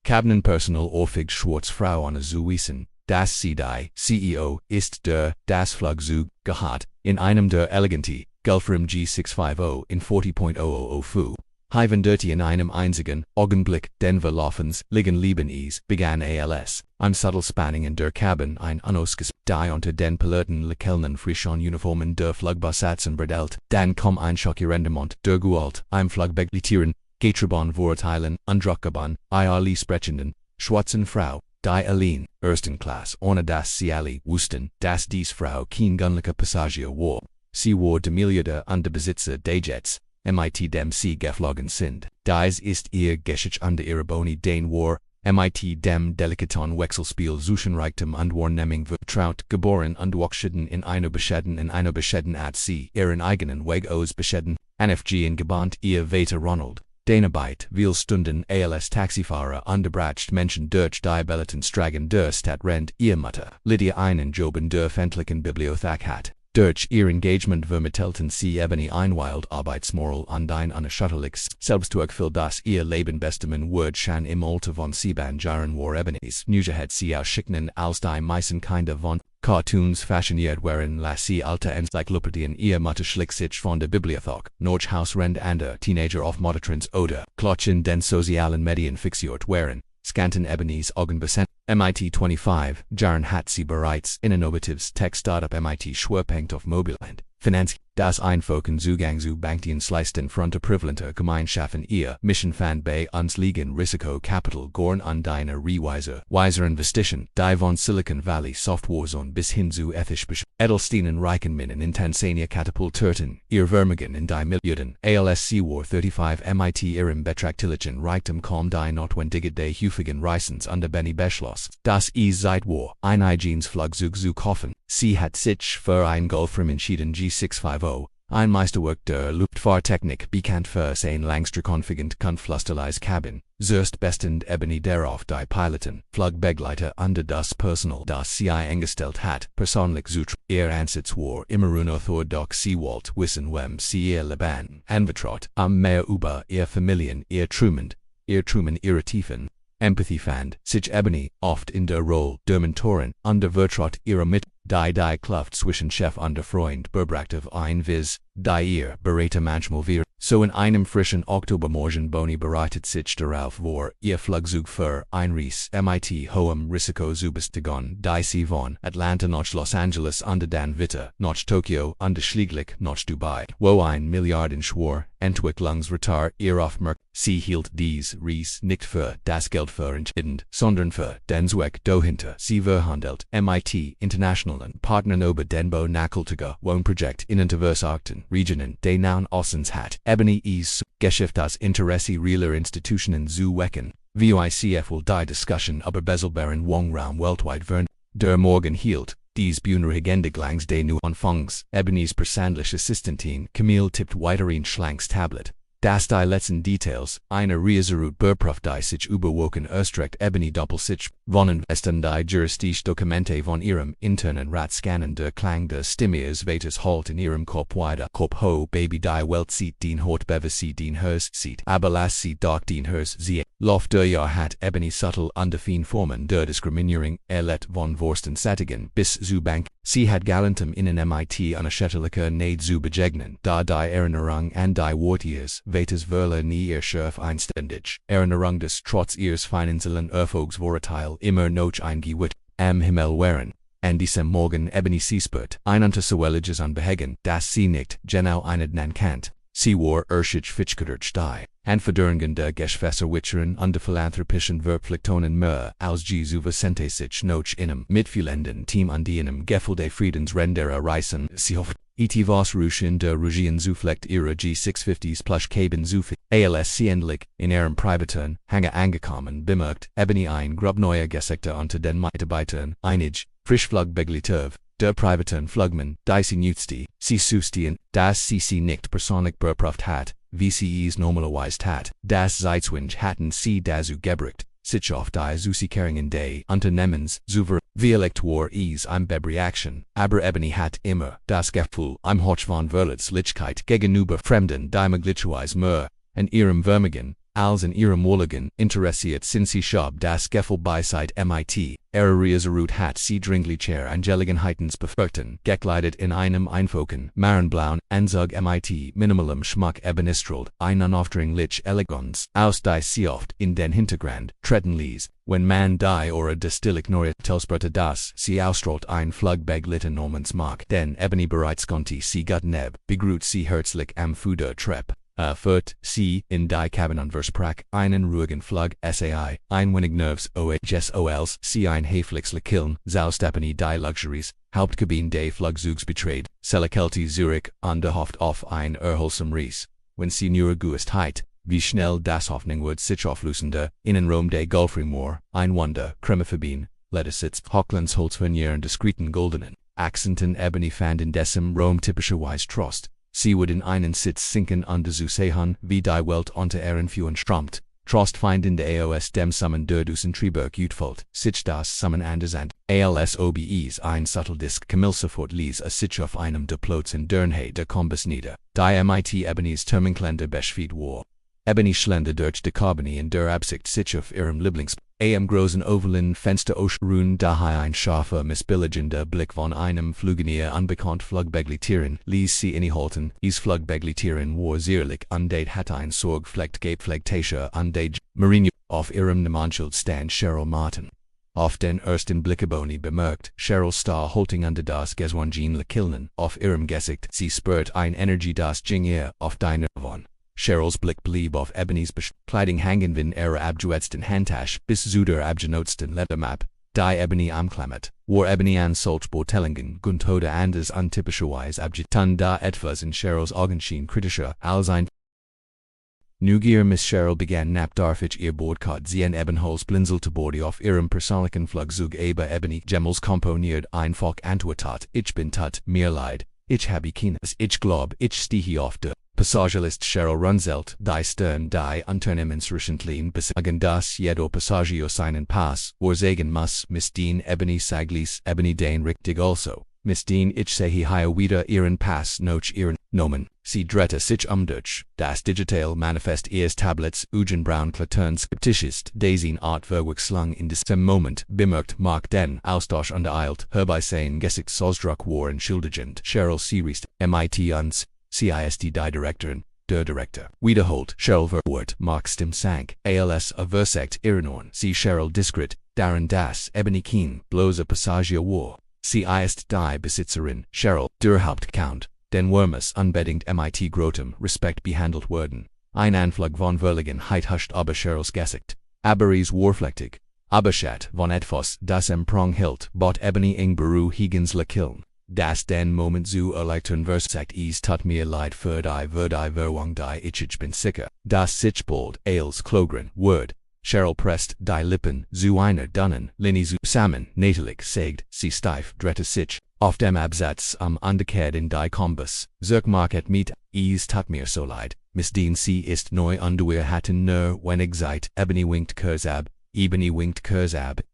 Kabinenpersonal ohrfeigt schwarze Frau ohne wissen, das sie die CEO ist das Flugzeug gehört, in einem der eleganti, Gulfrim G650 in 40.000 Fu. Hiven dirty in einem einzigen Augenblick den Verlaufens liegen Lebanese begann als ein subtle Spanning in der Cabin ein unausges die unter den Piloten Lekelnen frischen Uniformen der Flugbausatzen bredelt, dann kom ein Schockierendement der Gewalt, ein Flugbeglitieren, Getribon Vorurteilen, Undruckgeban, IRL sprechenden, schwarzen Frau, die allein, ersten Klasse, ohne dass sie alle wussten, dass dies Frau kein gunlicher Passagier war. Sie war demilierte und Besitzer des Jets, mit dem sie geflogen sind. Dies ist ihr Geschichte under ihre Boni den war, mit dem delikaten Wechselspiel zwischen Reichtum und Wahrnehmung vertraut, geboren und wuchschten in einer bescheiden at sie, ihren eigenen Weg aus bescheiden, NFG in gebahnt ihr Vater Ronald. Denarbeit, viel Stunden als Taxifahrer unterbracht Menschen durch die Belleten Stragen der Stadt rennt ihr Mutter, Lydia einen Job in der öffentlichen Bibliothek hat. Durch ihr Engagement vermittelten sie Ebony ein Wild Arbeitsmoral und ein unerschütterliches Selbstwertgefühl, das ihr Leben bestimmen wird schon im Alter von 7 Jahren war Ebonys Neuigkeit sie ausschickten als die meisten Kinder von Cartoons fashioned waren las sie alte Enzyklopädien ihr Mutter schlich sich von der Bibliothek, noch Hausrend und Teenager auf Monitorens oder Klotchen den sozialen Medien fixiert waren. Scanton Ebonys Augen besendet. MIT 25 Jahren hat sie bereits in innovatives Tech-Startup MIT Schwerpunkt auf Mobilität, Finanz, das Einfolgen Zugang zu Bankdienstleistungen von privilegierter Gemeinschaften ihr Mission fan bei uns liegen Risikokapital gorn und eine weiser Investition, die von Silicon Valley Softwarezone bis hin zu ethisch Edelsteinen Reichenminnen in Tansania katapultierten, ihr Vermögen in die Milliarden, ALSC war 35 MIT ihrem betrachtlichen Reichtum kaum die notwendige des häufigen Reisens under Benny beschloss, das seit war, ein Flugzeug zu kaufen. Sie hat sich für ein Gulfrim entschieden G650, ein Meisterwerk der Luftfahrttechnik bekannt für sein langstreckenfliegend Kunftflusterleis Cabin, zuerst bestend Ebony darauf die Piloten, Flugbegleiter und das Personal das sie eingestellt hat, persönlich zu ihr Ansatz war immer unorthodox sie wollte wissen wem sie ihr Leben anvertraut, mehr über ihr Familien, ihr Truman ihre Tiefen. Empathy fand sich Ebony oft in der Rolle der Mentorin und der Vertraut ihrer mit, die Kluft zwischen Chef und Freund bebrachte ein Viz, die ihr Berater manchmal wir, so in einem frischen Oktobermorgen Boni bereitet sich darauf vor, ihr Flugzeug für ein Reis mit hohem Risiko zu bestiegen, die sie von Atlanta nach Los Angeles und dann weiter nach Tokio und schließlich nach Dubai, wo ein milliardenschwer Entwicklungsretard ihr aufmerkt. Sie hielt dies Reis nicht für das Geld für entscheidend, sondern für den Zweck dahinter. Sie verhandelt MIT International und Partnern über den nachhaltigen Wohnprojekt in diversen Regionen des Nahen Ostens hat. Ebony Geschäft das Interesse realer Institutionen zu wecken. VICF will die Diskussion über bezahlbaren Wohnraum weltweit führen. Der Morgen hielt dies Bühnerhagende Glangs des Neuanfangs. Ebonys persönliche Assistentin Camille tippt weiterhin Schlanks Tablet. Das die letzten Details, eine Reaserut Berprüft die sich überwogen erstreckt Ebony Doppelsich, von Investen die juristische Dokumente von ihrem internen Rat scannen der Klang der Stimme ihres Vaters halt in ihrem Kopf weiter. Kopf ho Baby die Welt sieht den Hort bewe sie den Hers sieht, aber lass sie doch den Hers sie. Lauf der Jahr hat Ebony subtle undefin Formen der Diskriminierung erlet von Vorsten sättigen bis zu Bank. Sie hat galentem in MIT unerschütterlicher Neid zu begegnen, da die Erinnerung an die Wortiers Vaters Verle nie ihr Schärf einständig. Erinnerung des trotz ihres finanziellen Erfolgsvorurteil immer noch eingewitt, am Himmel waren. An diesem Morgen Ebony spürt ein untersewelliges Unbehagen, das sie nicht genau einordnen kann. Sie war erschich fichgedert die Anforderungen der Geschäftswicheren und der philanthropischen Verpflichtungen mehr als Jesu Vicente sich noch einem mitfühlenden Team an einem Gefühl des Friedens rendere reißen. Sie hofft, was Ruschen der Regien zuflecht ihrer G650s plus Cabin zuflecht. ALSC endlich, in ihrem privaten Hangar angekommen bemerkt Ebony ein Gruppe neuer Gesichter unter den Mitarbeitern, einig, Frischflugbegleiter, der privaten Flugmann, die sie nutzte, sie sustien, das sie nicht persönlich beprüft hat, wie sie es normalerweise hat, das Zeitwinch hatten sie dazu gebracht, sich auf die Zusicherungen des Unternehmens zu verwirklichen war es eine Bereaktion, aber Ebony hat immer das Gefühl, im Hoch von Verletzlichkeit gegenüber Fremden die möglicherweise mehr, in ihrem Vermögen, als in ihrem Wohlergehen interessiert sind sie schab das Gefühl bei seit MIT. Erut hat sie dringlicher Angelegenheitsbefürchten gekleidet in einem einfachen, marenblauen Anzug MIT minimalem Schmuck ebenistrat ein unaufdringlich Eleganz aus die sie oft in den Hintergrund treten ließ, wenn man die oder das still ignoriert Telsprete das sie ausstrahlt ein Flugbegleiter namens Mark, denn Ebony bereits konnte sie gut neb, begrüßt sie herzlich am Fuder Trepp. Führt sie in die Kabinenversprach einen ruhigen Flug SAI, ein wenig Nerves OHSOLs, sie ein Häflichsle Kiln, saust Ebony die Luxuries, Hauptkabine des Flugzeugs betrayed, Selekelti Zurich, underhofft auf ein erholsam Reis, wenn sie nur Guestheit, wie schnell das Hoffnung wird sich auflösende, Innenraum des Gulfremoor, ein Wunder, Kremefabine, Lettuce Hochlands Holzvernieren diskreten goldenen, Accenten Ebony fand in dessen Rom typischerweise Trost. Sie would in einen Sitz sinken under zu sehen, wie die Welt unter ihren Füßen strömt. Trost findende AOS dem Summen Durdusen Triberg utfalt, sich das Summen andersand. ALSOBEs ein Subteldisk Kamilsofort ließ sich auf einem der Plots in Dernhay der Kombis nieder. Die MIT Ebony's Terminklender beschfied war. Ebony schlender durch die Kabine in der Absicht sich auf ihrem Lieblings am großen ovalen Fenster ausruhen, daher ein scharfer, missbilligender Blick von einem Flugenier unbekannt Flugbegleiterin ließ sie innehalten. Dies Flugbegleiterin war zierlich und hat ein sorgfältig gepflegter an der Marine auf ihrem Namensschild stand Cheryl Martin. Auf den ersten Blick Ebony bemerkt, Cheryl Star holding under das Geswanjin Kilnen, auf ihrem Gesicht, sie spürt ein Energie das ging ihr auf die Nerven. Cheryls Blick blieb auf Ebony's Bekleidung hängen wenn ihre abgewetzten Handtasche bis zu der abgenutzten Ledermap, die Ebony amklammt, war Ebony an solch Beurteilungen oder anders untypischerweise abgetan da etwas in Cheryls Augen schien kritischer als ein Neugier Miss Cheryl begann darf ihr Bordcard sehen Ebenholz blinzelte Borde auf ihrem persönlichen Flugzeug aber Ebony Gemmels komponiert einfach antwortet, ich bin tut mir leid, ich habe keines, ich glaub, ich stehe auf der Passagerlist Cheryl Runzelt, die Stern die Unternehmensrichtlinien besagen das jeder Passagier seinen Pass, sagen muss, Miss Dean Ebony Saglis, Ebony Dane richtig also. Miss Dean ich sehe hier wieder ihren Pass noch ihren Nomen, sie drehte sich durch, das Digital Manifest ihres Tablets, Braun Klaturn skeptisch ist, dessen Art verwechslung in diesem Moment bemerkt Mark den Austausch untereilt, herbei sein Gesichtsausdruck war entschuldigend, Cheryl Series, MIT uns, CISD die Directorin, der Director. Wiederholt, Cheryl verwirrt, Mark Stimm sank, ALS versagt Irrnorn, sie Cheryl diskret, darin das Ebony Keen, bloße Passagier war. Sie ist die Besitzerin, Cheryl, der Hauptcount, den Wormes unbedingt MIT grotem Respekt behandelt werden. Ein Anflug von Verlegenheit huscht aber Cheryls Gesicht. Aber es warflechtig. Aber Schat von etwas, das Prong hielt, bot Ebony ing Beru Higgins la Kiln. Das den Moment zu erleichtern versagt es tut mir leid für die Verwirrung die ich bin sicher, das sich bald als Klogren word. Cheryl presst die Lippen zu einer dünnen Linie zusammen, natelig sagt sie steif drehte sich auf dem Absatz am Underkehrt in die Kombis. Mark et mit, es tut mir so leid, Miss Dean sie ist neu und wir hatten nur wenig Zeit, Ebony winkt Kurzab,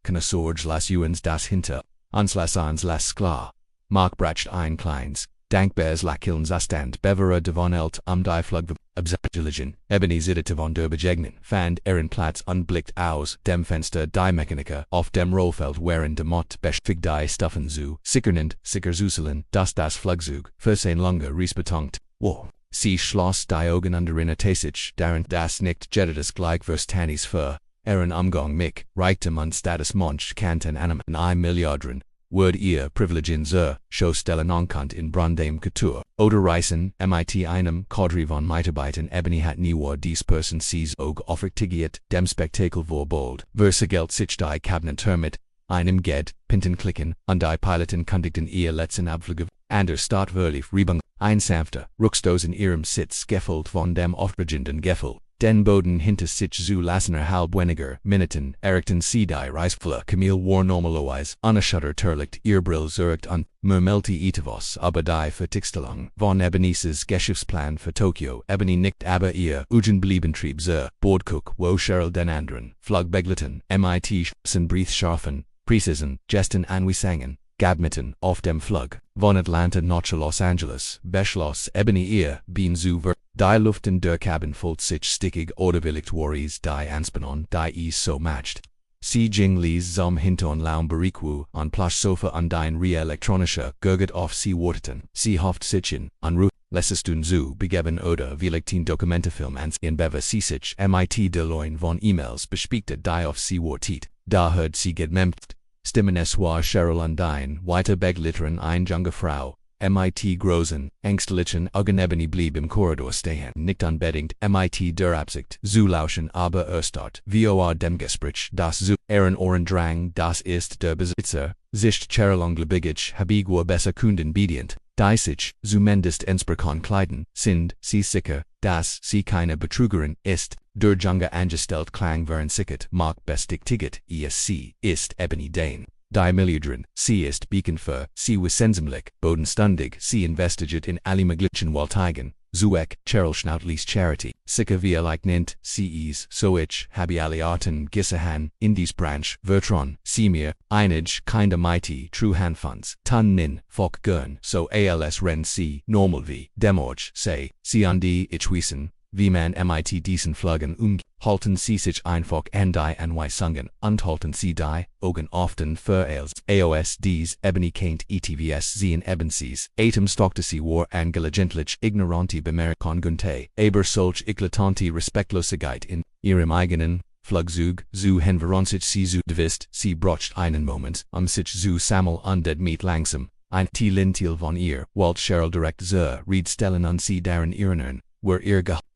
keine Sorge las uns das hinter, uns las klar. Mark bracht ein kleines, dankbares Lächeln Zustand bevere devonelt die Flug absageligen, Ebony zitterte von der Begegnung, fand ihren Platz und blickt aus dem Fenster die Mechaniker auf dem Rollfeld während de Mott beschfig die Stuffen zu, sicher zuselen, dass das Flugzeug für sein lange Reis betongt, wow. Sie schloss die Augen under in Tasich, darin das nicht jettetes Gleichverständnis für ihren Umgang mit Reichtum und Status manch Kanten einem Milliarden. Word ihr Privilegien zur Showstellen ankant in Brandem Couture, oder Reisen, MIT einem Cadre von Mitarbeitern Ebony hat nie war dies Person sees og aufrichtigiert, dem Spektakel vor bold, versagelt sich die Kabinentur mit, einem Ged, Pinten klicken, und die Piloten kündigten ihr letzten Abflug, ander Start verlief Rebung, ein sanfter, ruckstos in ihrem Sitz gefolgt von dem aufregenden Gefühl. Den Boden hinter sich zu lassener halb weniger Minuten erregten sie die Reisflur Camille war normalerweise unerschütterlich ihr Brill zurückt und murmelte etwas aber die Vertickstellung von Ebony's Geschäftsplan für Tokio. Ebony nickt aber ihr Ugenbliebentrieb zur Bordcook wo Cheryl den anderen Flugbegleiten MIT Brief scharfen, Präzisen, Gesten Anweisungen, Gabmitten, auf dem Flug, von Atlanta nach Los Angeles, beschloss Ebony ihr, bin zu die Luft in der Cabin voll sich stickig oder willigt worries die Anspannen, die is so matched. Sie ging les zum Hinton laum Beriquu, an Plush Sofa an dein re-elektronischer, Gurget auf sie warteten. Sie hofft sich in, an Lessestun zu begeben oder willigten Dokumentefilm ans in Bever sich mit Deloin von E-Mails bespiegte die auf sie wartet. Da hört sie gedämpft. Stimmen es war Cheryl an dein, weiter Beglitterin ein junge Frau. MIT großen, ängstlichen Augen Ebony blieb im Korridor stehen, nicht unbedingt MIT der Absicht zu lauschen, aber erstart vor dem Gespräch, das zu Ohren drang, das ist der Besitzer, sich Cheryl unglücklich habigua besser Kunden bedient, die sich, zumindest entsprechend kleiden, sind sie sicher, dass sie keine Betrügerin ist, der junge angestellt klang während sickert, mag bestigtiget, sie ist Ebony Dane. Die Milliardrin, sie ist beacon sie wissensumlich, bodenständig, sie investigiert in alle möglichen Walteigen, Zuek, Cheryl schnautlies Charity, sicher wie nennt, sie is, so ich, habe alle Arten Gissahan, in dies Branch, Vertron, sie mir, einig, kinder mighty, true Handfunds, tan nin, fok gern, so als ren sie, normal wie, demorge, say, sie an die, ich wissen, wie man mit diesen Fluggen halten sie sich einfach die sungen, und halten sie die Augen often für als AOS dies Ebony kennt ETVS sie in Ebensies, Atem stockte sie war angelegentlich ignoranti bemerkung gunte, aber solch eklatante Respektlosigkeit in ihrem eigenen Flugzeug, zu henveronzig sie zu devist, sie braucht einen Moment, sich zu sammeln und det mit langsam, ein Lintil von ihr, Walt Cheryl direkt zur Reed stellen und sie darin erinnern. Were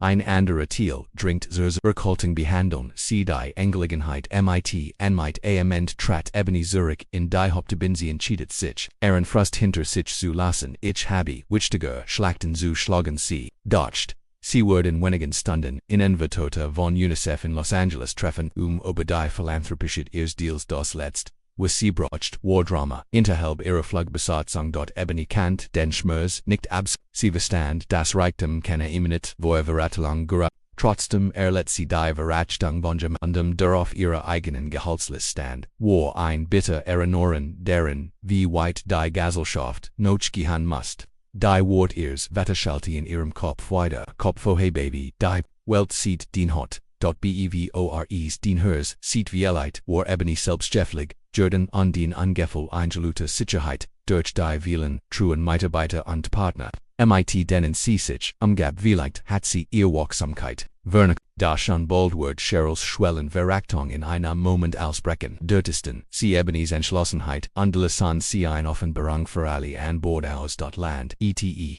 ein anderer Thiel, drinkt zur Erkaltung behandeln, sie die Angelegenheit mit amend trat Ebony Zurich in die Hauptbinse entschiedet sich, Frust hinter sich zu lassen, ich habe, wichtiger Schlachten zu schlagen sie, dodged. Sie werden wenigen Stunden, in Envetota von UNICEF in Los Angeles treffen, über die philanthropische ihres Deals das letzt. Was sie braucht, Wardrama, interhalb ihrer Flugbesatzung dort Ebony Kant, den Schmerz, nicht abs, sie verstand, das Reichtum kenne imminent, Veratelung gera, trotzdem let sie die Verachtung von jemandem, der auf ihrer eigenen Gehaltsliste stand, war ein bitter Erinnerung deren, wie weit die Gesellschaft, gehen musst. Die Wort ihrs Wetterschalti in ihrem Kopf weiter, Kopfhohe Baby, die Welt sieht den Hot. Bevores den hers, sieht vieleit, war Ebony selbstjäfflig, Jordan an den Angefel eingeluter Sicherheit, durch die vielen, truen Mitarbeiter und Partner, mit denen sie sich, umgab vielleicht, hat sie ihr Wachsamkeit, Werner, da schon bald wird Cheryls Schwellen Verachtung in einem Moment ausbrechen, dürtesten, sie Ebonys Entschlossenheit, unterlassen sie ein Offenbarung für alle an Bord aus dort Land,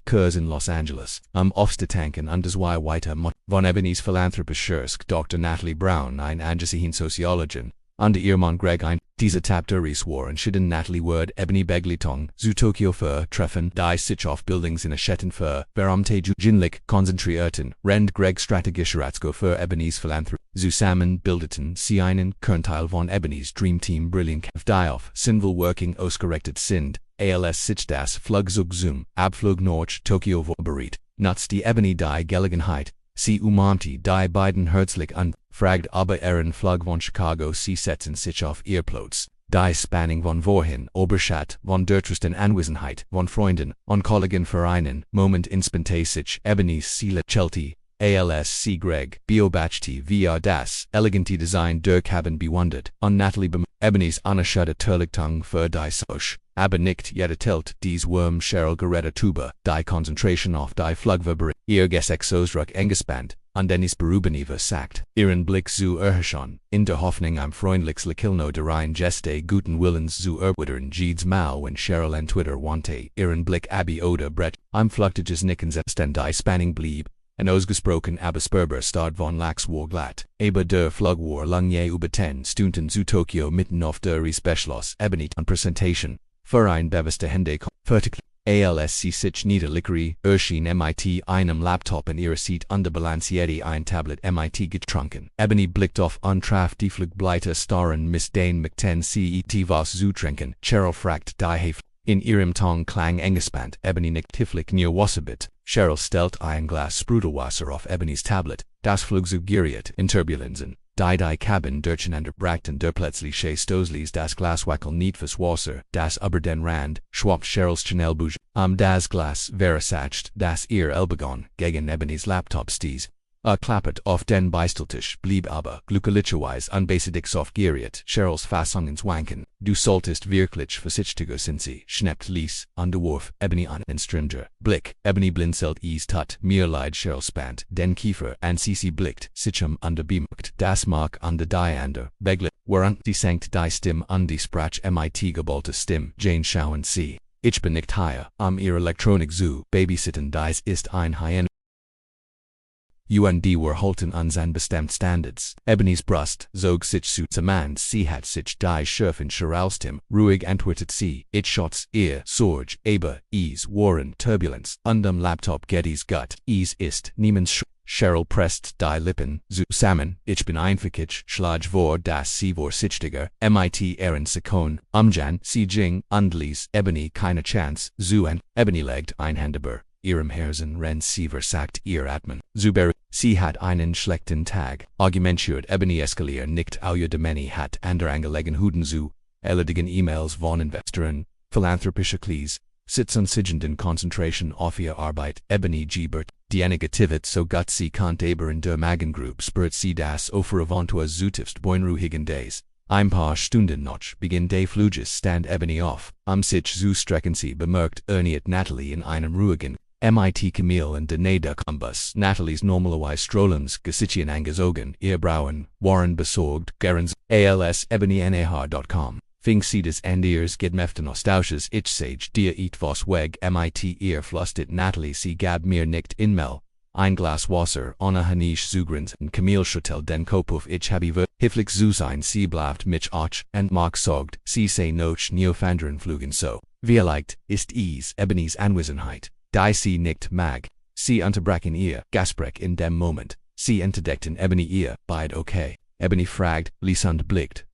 Kurs in Los Angeles, aufzutanken und zwei weiter von Ebonys philanthropischer Dr. Natalie Brown ein angesehen Soziologin, under ihr Mann Greg ein, diese Tapteries war entschieden Natalie Word Ebony Beglitung, zu Tokio für Treffen, die sich auf Bildungsinitiativen für Beramte Jinlik konzentrierten, rend Greg strategischer Ratsko für Ebonys Philanthropie, zusammen bildeten sie einen Kernteil von Ebonys Dream Team Brilliant die auf Sinville Working ausgerichtet sind, als sich das Flugzeug zum Abflug nach Tokio vorbereitet, nutzt die Ebony die Gelegenheit, sie umarmte die beiden herzlich an, fragt aber ihren Flug von Chicago, sie setzen sich auf ihr Platz. Die Spanning von vorhin, Oberstadt, von der trösten Anwesenheit, von Freunden, und Kollegen Vereinen, Moment inspante sich, Ebonys Seele Chelty, ALSC Greg, beobachti via das, elegante Design der Cabin bewundert, und Natalie Ebonys unerschütterte Terlichtung für die Soch, aber nicht jedetelt, dies Wurm Cheryl gerettet Tuba, die Konzentration auf die Flugverbereitung, ihr Gesexosdruck engespannt, und Dennis Berubeni versagt, ihren Blick zu erhaschen, in der Hoffnung am freundlichstkilno der rein Geste guten Willens zu erwidern Jeeds Mal wenn Cheryl an Twitter wante, ihren Blick abi oder Brett, am flüchtiges Nicken stand die Spanning blieb, en ausgesprochen aber spürbar stad von Lax war glatt, aber der Flug war lange über 10 Stunden zu Tokio mitten auf der Beschloss Ebony an Präsentation, für ein bewusste Hände fertig. ALSC sich niederlickeri, erschien mit einem Laptop in ihrer Seat under Balancieri ein Tablet mit getrunken. Ebony blickt auf untraf die Flugbleiter starren Miss Dane McTen CET was zu trinken. Cheryl fragt die Hef. In ihrem Ton klang engespannt. Ebony nickt tieflich near Wasserbit. Cheryl stellt ein Glas Sprudelwasser auf Ebonys Tablet. Das Flugzeug geriet in Turbulenzen. die Cabin durcheinander brachten der plötzliche Stoßlis das Glaswackel nicht Wasser, das über den Rand, schwappt Cheryl's Chanelbuge, das Glas verursacht, das ihr Ellbogen gegen Ebony's Laptop stieß. Klappert auf den Beisteltisch, blieb aber glücklicherweise unbesidigt softgeriert, Cheryl's Fassung ins Wanken. Du solltest wirklich vorsichtiger sind sie, schnappt Lies, an der Wurf, Ebony an den Stringer. Blick, Ebony blinzelt tut, mir leid Cheryl spannt, den Kiefer, an sie blickt, sichem an der Bemerkt, das mag an der Diander, beglet, während die senkt die Stimme an die Sprach mit geballte Stimme, Jane schauen sie. Ich bin nicht hier, ihr Elektronik zu babysitten, dies ist ein High-End. Und were halten an sein bestemmt Standards. Ebony's Brust zog sich zu zusammen, sie hat sich die Schürfen heraustim, ruhig antwortet sie, ich schotz ihr, Sorge, aber, waren Turbulenz, dem Laptop Gettys Gut, ist niemals Cheryl presst die Lippen zusammen, ich bin einfikig, schlag vor, dass sie vorsichtiger, mit ihren Sekon, sie ging, ließ Ebony keine Chance, Ebony legt ein Hand über ihrem Herzen, sie versagt ihr Atmen, sie hat einen schlechten Tag, argumentiert Ebony eskaliert nicht auer Demeni hat andere Angelegenheiten zu erledigen, E-Mails von Investoren, philanthropische Klees, sitzenden Concentration auf ihr Arbeit, Ebony giebert, die Negativität so gut sie konnte aber in der Magengroup spürt sie das Offeraventur zutiefst beunruhigend days. Ein paar Stunden noch beginn des Fluges stand Ebony auf, sich zu strecken, sie bemerkt erniert Natalie in einem ruhigen, mit Camille und der der Kombus. Natalie's normalerweise strollens Gesichtchen angezogen, ihr Brauen waren besorgt, gerens, als ebonynah.com. Fing sie des Endiers gedmäfte nostalgisches Ich sage dir etwas weg, mit ihr flustet Natalie, sie gab mir nicht inmel. Ein Glas Wasser, ohne Hanisch zugrins, und Camille schüttelt den Kopf auf, ich habe hifflich zu sein, sie blaft mich auch, und mag sagt, sie sei noch neofandern flugen so. Vielleicht ist Ebony's Anwesenheit, die sie nicht mag. Sie unterbrachen ihr Gespräch in dem Moment. Sie entdeckten Ebony ihr beid okay. Ebony fragt, Lisand blickt,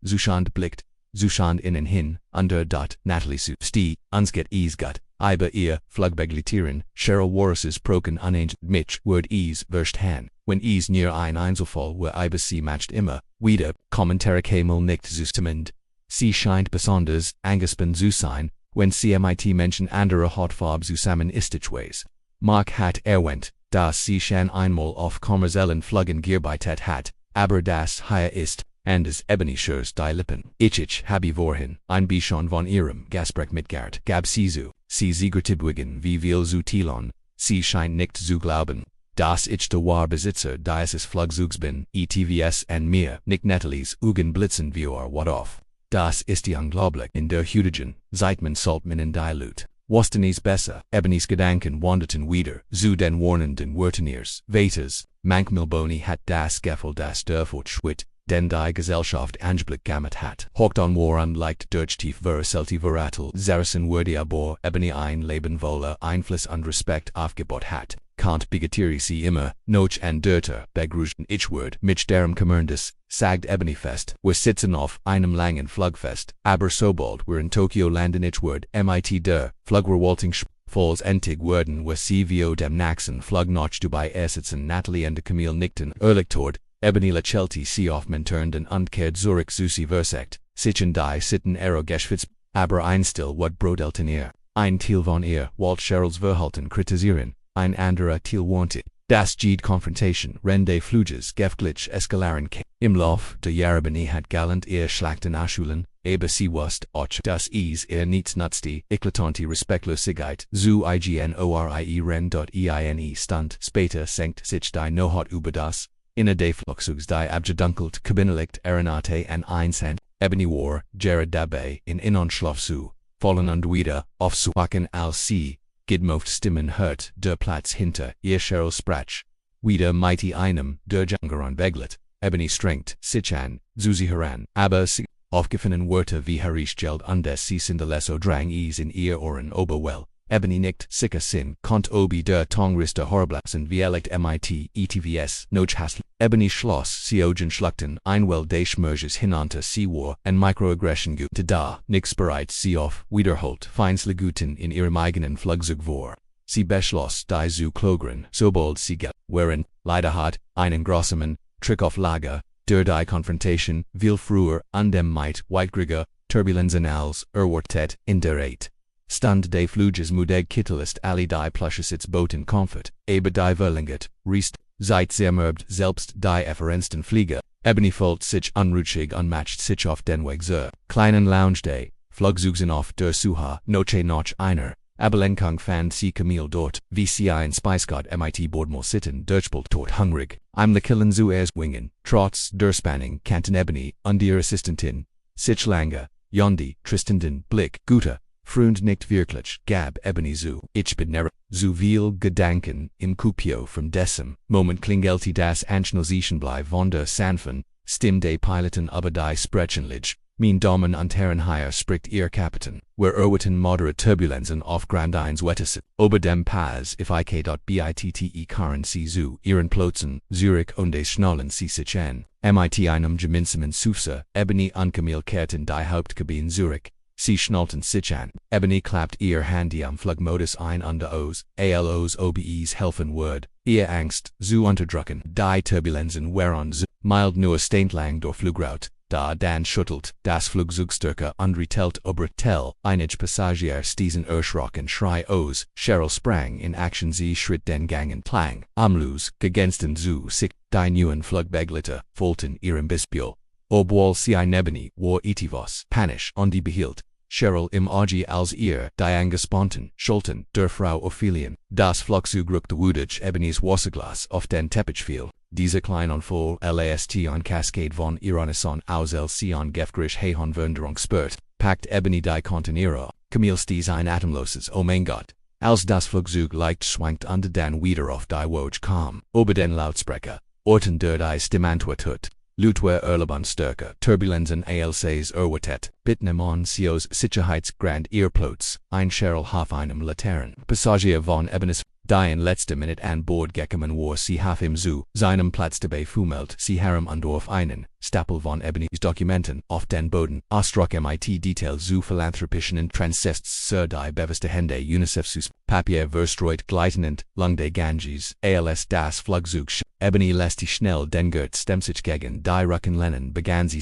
Zuschand innen hin, under dot, Natalie su, sti, uns get gut, aber ihr, Flugbeglitieren, Cheryl Warris's broken unanged Mitch, word verscht han, when near ein Einzelfall were aber sie matcht immer, wieder, Kommentare kämel nicht zustimmt. Sie scheint besonders, angespannt zu sein, when sie mit Menschen anderer Hautfarbe zusammen istitways. Mark hat erwähnt, dass sie schon einmal auf kommerziellen Flügen gearbeitet hat, aber das hier ist, anders Ebony schurs die Lippen. Ich habe vorhin, ein bisschen von ihrem Gespräch mitgehört, gab sie zu, sie siegerte wie viel zu Tilon, sie scheint nicht zu glauben, dass ich der wahre Besitzer dieses Flugzeugs bin, ETVS und mir, nicht Natalies Augen blitzen wie what off. Das ist die unglaublich in der Hüdigen, seit man sollt man in die Lut. Was denn ist besser, Ebony's Gedanken wanderten wieder, zu den warnenden Wörteniers, Vetas, manchmal Boni hat das Gefühl, das der Fortschritt, den die Gesellschaft Anblick gemacht hat, hocht on woran leicht durch tief verselti veratel, Saracen würde aber Ebony ein Leben voller Einfluss und Respekt aufgebaut hat. Kant bigetiri sie immer, noch an Dörter, begrüßten ich word, mit derem Kommerndes, sagt Ebony fest, wir sitzen auf einem langen Flugfest, aber sobald wir in Tokio landen ich word, mit der Flugverwaltung Falls entig werden wir sie via dem nächsten Flug nach Dubai ersetzen, Natalie und Camille nickten, erlichtort, Ebony lächelte sie auf mentornden und kehrt zurück zu sie versekt, sichen die sitten geschwitzt, aber ein still wat brodelten ihr, ein Teil von ihr, wollt Cheryl's Verhalten kritisieren, ein anderer Teil warnte, das Jede Confrontation, Rende Fluges, Gefglitch escalaren im Lauf der Jahre Ebony hat galant ihr Schlachten Aschulen, aber sie wusste auch, dass ihr nichts nutzte, eklatante Respektlosigkeit, zu ignorie ren.eine stand, später senkt sich die Nohot über das, inner des Flugzeugs die abgedunkelt Kabinenlicht Aeronate an Einsend, Ebony war, Jared dabei, in Innenschlaf zu, fallen und wieder, aufzuwachen als sie, Gidmoft Stimmen hört, der Platz hinter, ihr Cheryl sprach, wieder mighty einem, der Jangeron beglet, Ebony strengt, sich an, zu sie heran, aber sie, aufgefunden Wörter wie Harish geld undes sie Sindalesso drang in ihr Ohren oberwell, Ebony nickt, sicker Sinn, kont obi der Tongriste Horblasen wie elect mit, ETVS, noch hast, Ebony schloss, sie Ogen schluckten, einwell des Schmerges hinunter sie war, en Microaggression gute da, nix bereit sie auf, wiederholt, Feinsleguten in ihrem eigenen Flugzeug vor. Sie beschloss, die zu klogren, sobald sie während, leider hat, einen grossamen, Trick auf Lager, der die Confrontation, viel früher, an dem Might, Whitegriger, Turbulenzen als, wordt in der 8. Stund de Fluges moedig kittelist alle die Plushesits boten Comfort, aber die Verlinget, Riest, Zeit zermürbt selbst die Efferensten Flieger, Ebony folgt sich unrutschig unmatched sich auf den Weg zur kleinen Lounge day, Flugzeugen auf der Suche, Noche noch einer, Ablenkung fand sie Camille dort, wie sie ein Speisgott mit Bordmal sitten, Durchbolt tot hungrig, le killen zuerst wingen, trotz der Spanning, Kanten Ebony, und ihr Assistentin, sich lange, Yondi, Tristanden, Blick, Guter, Freund nicht wirklich, gab Ebony zu, ich bin zu viel Gedanken im Kupio vom Decem, Moment klingelte das Anschnellzeichenblei von der Sanfen, Stim de Piloten über die Sprechenlich, mein Damen und Herren hier spricht ihr Kapitän, where erwitten moderate Turbulenzen auf Grand 1 Wettesit, ober dem Pass if ik.bitte karen sie zu ihren Plotzen, Zürich und des Schnallen sie sich an, mit einem gemeinsamen Sufse, Ebony und Camille kehrten die Hauptkabine Zürich, sie schnallten sich an, Ebony klappt ihr Handy am Flugmodus ein und os, ALOs OBEs helfen word, ihr Angst, zu unterdrücken, die Turbulenzen waren zu mild nur stentlang durch Flugroute, da dann schüttelt, das Flugzeugstärke und retelt Obertel, einige Passagier stießen erschrocken Schrei aus, Cheryl sprang in Action sie schritt den Gang entlang, Amlus, gegensten zu sich, die neuen Flugbegliter, folgten ihrem Bispul, obwohl sie ein Ebony, war etivos, panisch, und die behielt, Cheryl im Auge als ihr, die angespannten, Schultern, der Frau Ophelien, das Flugzeug rückte wudig Ebonys Wasserglas auf den Teppich fiel, diese klein und voll last on Cascade von Ironison aus LC Gefgrisch Hehon Veränderung spürt, packt Ebony die Contenera, Camille stieß ein atemloses Oh mein Gott, als das Flugzeug leicht schwankt und dann wieder auf die Woge kam, ober den Lautsprecher, Orten der die Stimmantwort hört, Lutwer Erlebensstärke, Turbulenzen als erwartet, Bitnemon Sios Sicherheitsgrand Earplots, ein Cheryl auf einem Latern, Passagier von Ebonys, die in letzter Minute an Bord gekommen war sie auf ihm zu, seinem Platz dabei fumelt, sie herem und auf einen, Stapel von Ebonys Dokumenten, auf den Boden, Ausdruck mit Detail zu philanthropischen Interests sur die bewusste Hände UNICEF sus, Papier verstreut gleitend, lang de Ganges, als das Flugzeug, Ebony lässt die schnell den Gurt stemmt sich gegen die Rückenlehnen begann sie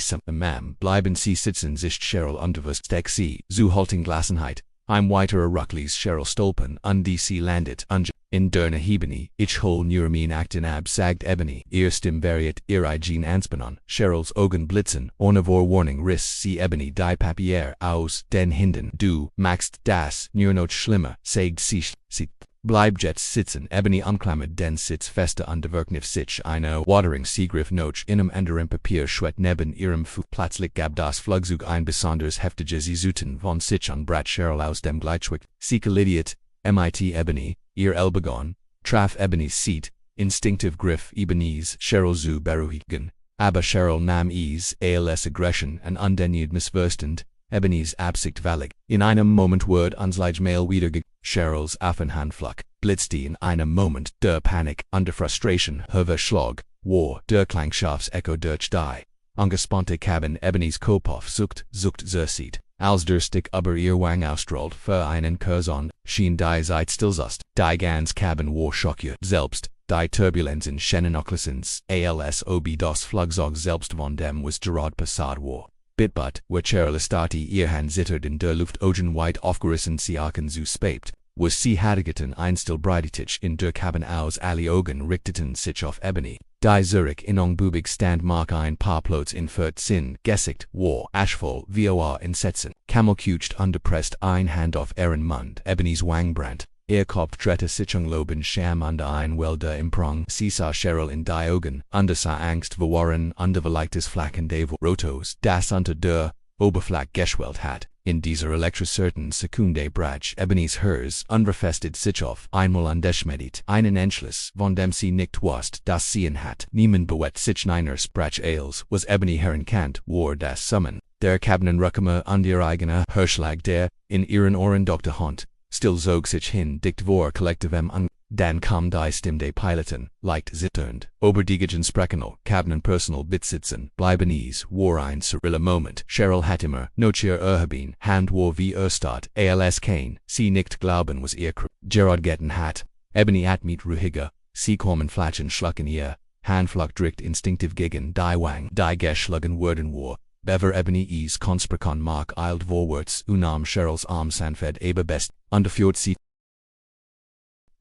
bleiben sie sitzen sich Cheryl unterwürst steck sie, zu halten Gelassenheit, ein weiterer Rucklis Cheryl stolpen und die sie landet in der Nahebene, ich hol nur mein Akten ab sagt Ebony, ihr Stimm variiert ihr eigen Anspannung, Cheryls Augen blitzen, ohne Vorwarnung riss sie Ebony die Papier aus den Händen, du machst das nur noch schlimmer, sagt sie bleibt jetzt sitzen, Ebony umklammert den Sitz fester und verkniff sich eine Watering Seegriff noch in einem anderen Papier schwett neben ihrem Fuß plötzlich gab das Flugzeug ein besonders heftiges Zuten von sich und brat Cheryl aus dem Gleitschwick, sie kollidiert, mit Ebony, ihr Ellbogen, traf Ebonys Seat, instinktiv griff Ebonys Cheryl zu beruhigen, aber Cheryl nahm als Aggression und undenjud missverstehend, Ebonys Absicht vallig, in einem Moment word uns Mail wiedergegeben, Cheryls Affenhandfluck, blitzte in einem Moment der Panik und der Frustration, Schlag, war der Klangschafts-Echo durch die angespannte Cabin Ebonys Kopf sucht zersied, als der Stick über ihr Wang ausstrahlt für einen Curzon, schien die Zeit stillsast, die ganz Cabin war schockiert, selbst, die Turbulenzen Schenenoklissens, als ob das Flugzeug selbst von dem was gerade passat war. Bitbut, where Cheryl Estati ihr Hand zittert in der Luft Augen weit aufgerissen sie aken zu spät, was sie hatteten einstillbreitig in der Cabin aus alle Augen richteten sich auf Ebony, die Zürich in ongbubig stand mag ein paar Plots in Sinn, gesickt, war, ashvoll, VOA entsetzen, kamelkucht underpresst ein Hand auf ihren Mund, Ebonys Wang brandt. Kopf drehte sich loben Scham und ein Welder Improng, sie sah Cheryl in die Augen, und sah Angst verworren und verleichtes Flacken de Rotos, das unter der Oberfläche geschwellt hat, in dieser elektricerten Sekunde brach Ebonys Herz unverfestet sich auf einmal undeschmedigt, einen Entschluss, von dem sie nicht wusste, dass sie ihn hat, niemand bewegt sich neiner Sprach als, was Ebony herrenkannt, war das Summen, der Kabinenrückkehr und ihr eigener Hörschlag der, in ihren Ohren Dr. Hunt, still zog sich hin dicht vor kollektivem dann kam die Stimme de Piloten, leicht zitternd, oberdiegen Sprechenal, Kabinenpersonal Bitsitzen, bleibenes, war ein surrealer Moment, Cheryl hat immer, noch ihr erheben, Hand war wie Erstat, als kein, sie nicht glauben was ihr Gerard getten hat, Ebony at mit ruhiger, sie kommen flatschen schlucken ihr, Handflug dricht instinctive gegen die Wang, die geschlagen worden war. Bever ebony is conspracon mark eild vorwärts unam Cheryl's arm sanfed aber best, underfjord sie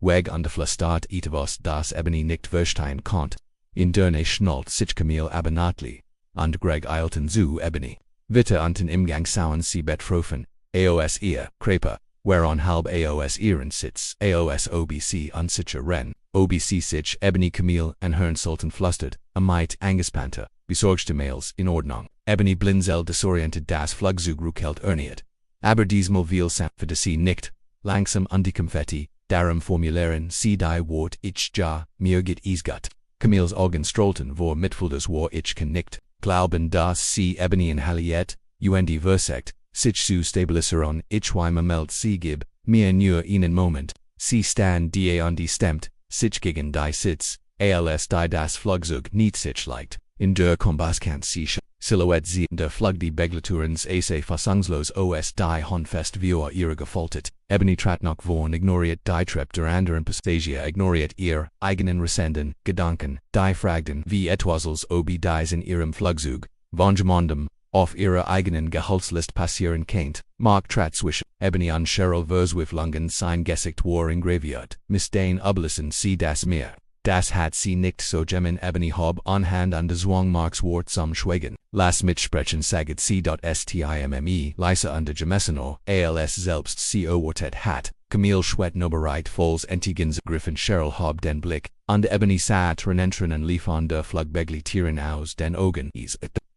Weg underflustat etavos das ebony nicht verstehen kont. In derne schnalt sich Camille abernatli, und Greg eilten zu ebony. Witte unten Imgang sauen sie betroffen, aos ear, crepa, whereon halb aos ihren sitz, aos obc unsicher ren, obc sich ebony Camille and Herrn Sultan flustered, a might Anguspanta, besorgte males in Ordnung. Ebony blinzel disoriented das Flugzeug rukelt erniet. Aber diesmal viel sanfte sie nicht, langsam und confetti, darum formulieren sie die Wort ich ja, mir geht es gut. Camille's Augen strollten vor mitfühltes war ich kann nicht, glauben dass sie Ebony in Halliet, und versekt, sich zu stabiliseren, ich weimer meld sie gib, mir nur einen Moment, sie stand die und die stemmt, sich gegen die Sitz, als die das Flugzeug nicht sich leicht, in der Kombaskant sie Silhouette sie der Flug die Begleturens ase fassungslos os die Honfest vioa ihre gefoltet, Ebony trat noch vorn ignoriert die Treppe der anderen Passagier ignoriert ihr eigenen Resenden, Gedanken, die fragten wie etwasels ob dies in ihrem Flugzeug, vongemondem, auf ihrer eigenen Gehaltslist passieren kennt, Mark trat zwischen, Ebony und Cheryl Verswiflungen sein Gesicht war engraviert, Miss Dane Ublissen sie das mir. Das hat sie nicht so gemmen Ebony hob anhand an des Zwang Marks Wort zum Schweigen. Las mitsprechen saget c.stimme, leise under gemesseno, als selbst sie oortet hat. Camille schwet nobereit volls Entigens Griffin Cheryl hob den Blick, und Ebony sat renentren und lief an der Flugbegli tieren aus den Augen.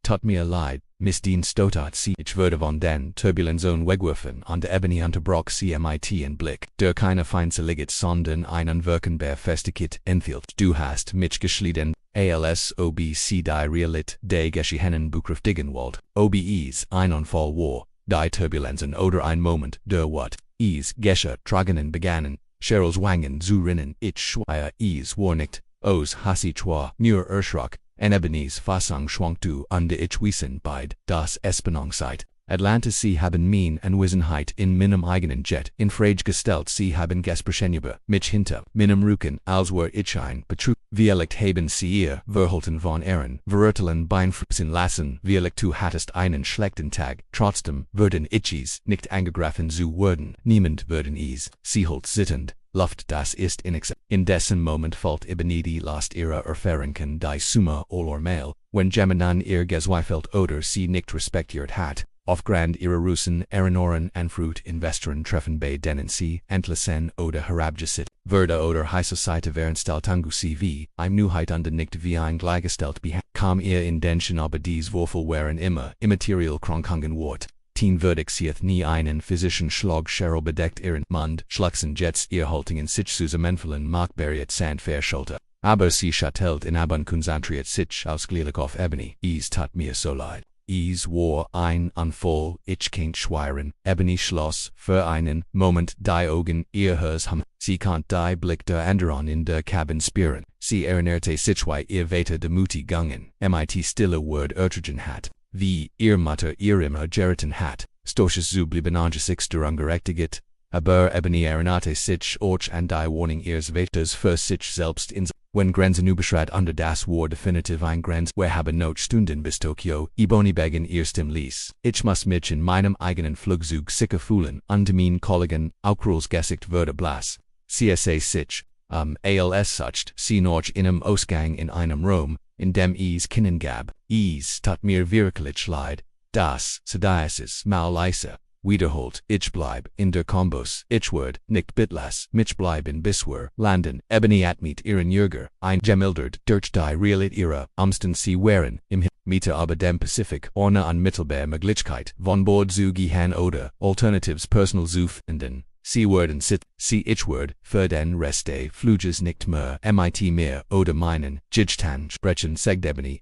Tut mir leid, Miss Dean stotat sie, ich würde von den Turbulenzonen wegwerfen, und Ebony unterbrach sie mit en Blick, der keine Feindseliget sondern einen Wirkenbär festigkeit enthielt. Du hast mich geschlieden, als ob sie die Realit de Geschihennen Begriff Diggenwald, ob es ein Unfall war, die Turbulenzen oder ein Moment, der wat, es Gesche tragenen begannen, Cheryl's Wangen zu rinnen, ich schweier es war nicht, os hasi chwa, nur erschrock, en Ebony's Fassung schwank du under ich wissen beid, das Espannungszeit. Atlanta sie haben Mien und Wissenheit in meinem eigenen Jet in Frage gestellt sie haben Gesprächenüber mich hinter meinem Rücken als war ich ein Betrug. Vielleicht haben sie ihr verhalten von Ehren verurteilen beeinflussen lassen. Vielleicht du hattest einen schlechten Tag. Trotzdem würden ich's nicht angegriffen zu werden. Niemand würden es. Sie holt zittend. Luft das ist in dessen Moment fällt Ebony die Last ihrer Erfahrungen die Summe aller Mail, wenn Geminan ihr Gezweifelt oder sie nicht respektiert hat. Aufgrund ihrer Russen, Erinoren und Fruit-Investoren treffen bei denen sie entlassen oder herabgesetzt würde oder High Society Veranstalt sie wie eine Neuheit und nicht wie ein gleichgestellt kam ihr in Denken aber dies Würfel waren immer immaterial Krankungen wort. Teen würdig sieth nie einen physischen Schlag Cheryl bedeckt ihren Mund, schlucksen Jets ihr Haltungen sich zusammenfallen Markberiet Sand verschulter. Aber sie schattelt in Abon konzentriert sich ausgleichlich auf Ebony. Es tat mir so leid. Es war ein Unfall, ich kennt schweiren, Ebony schloss, für einen Moment die Augen ihr Hers ham, sie konnt die Blick der anderen in der Cabin spüren, sie erinnerte sich wie ihr weiter de mutig gangen, mit stille Word ertragen hat, wie ihr Mutter ihr immer geraten hat, stoches zu blieben angesichts der ungerechtigkeit, aber Ebony erinnerte sich auch an die Warning ihres Vaters für sich selbst in wenn Grenzen überschreit under das war definitiv ein Grenz, wir haben noch Stunden bis Tokio, Ebony begen erstem ließ. Ich muss mich in meinem eigenen Flugzeug sicher fühlen, und mein Kollegen, Aukrul's Gesicht würde blass. CSA sich, als sucht, sie noch in einem Ausgang in einem Raum, in dem es Kinnen gab, es tat mir wirklich leid, das, Sadiasis, mal leise. Wiederholt, ich bleib in der Kombos, ich werd nicht bitlas, mich bleiben bis wir landen, Ebony atmit ihren Jürger, ein gemildert, durch die Realit ihrer, sie waren, im Mieter aber dem Pacific, ohne an Mittelmeer Möglichkeit, von Bord zu gehen oder, Alternatives personal zu finden. Sie werden ich werd, für den Rest des Fluges nicht mehr, mehr, oder meinen, Jijtan, sprechen sagt Ebony,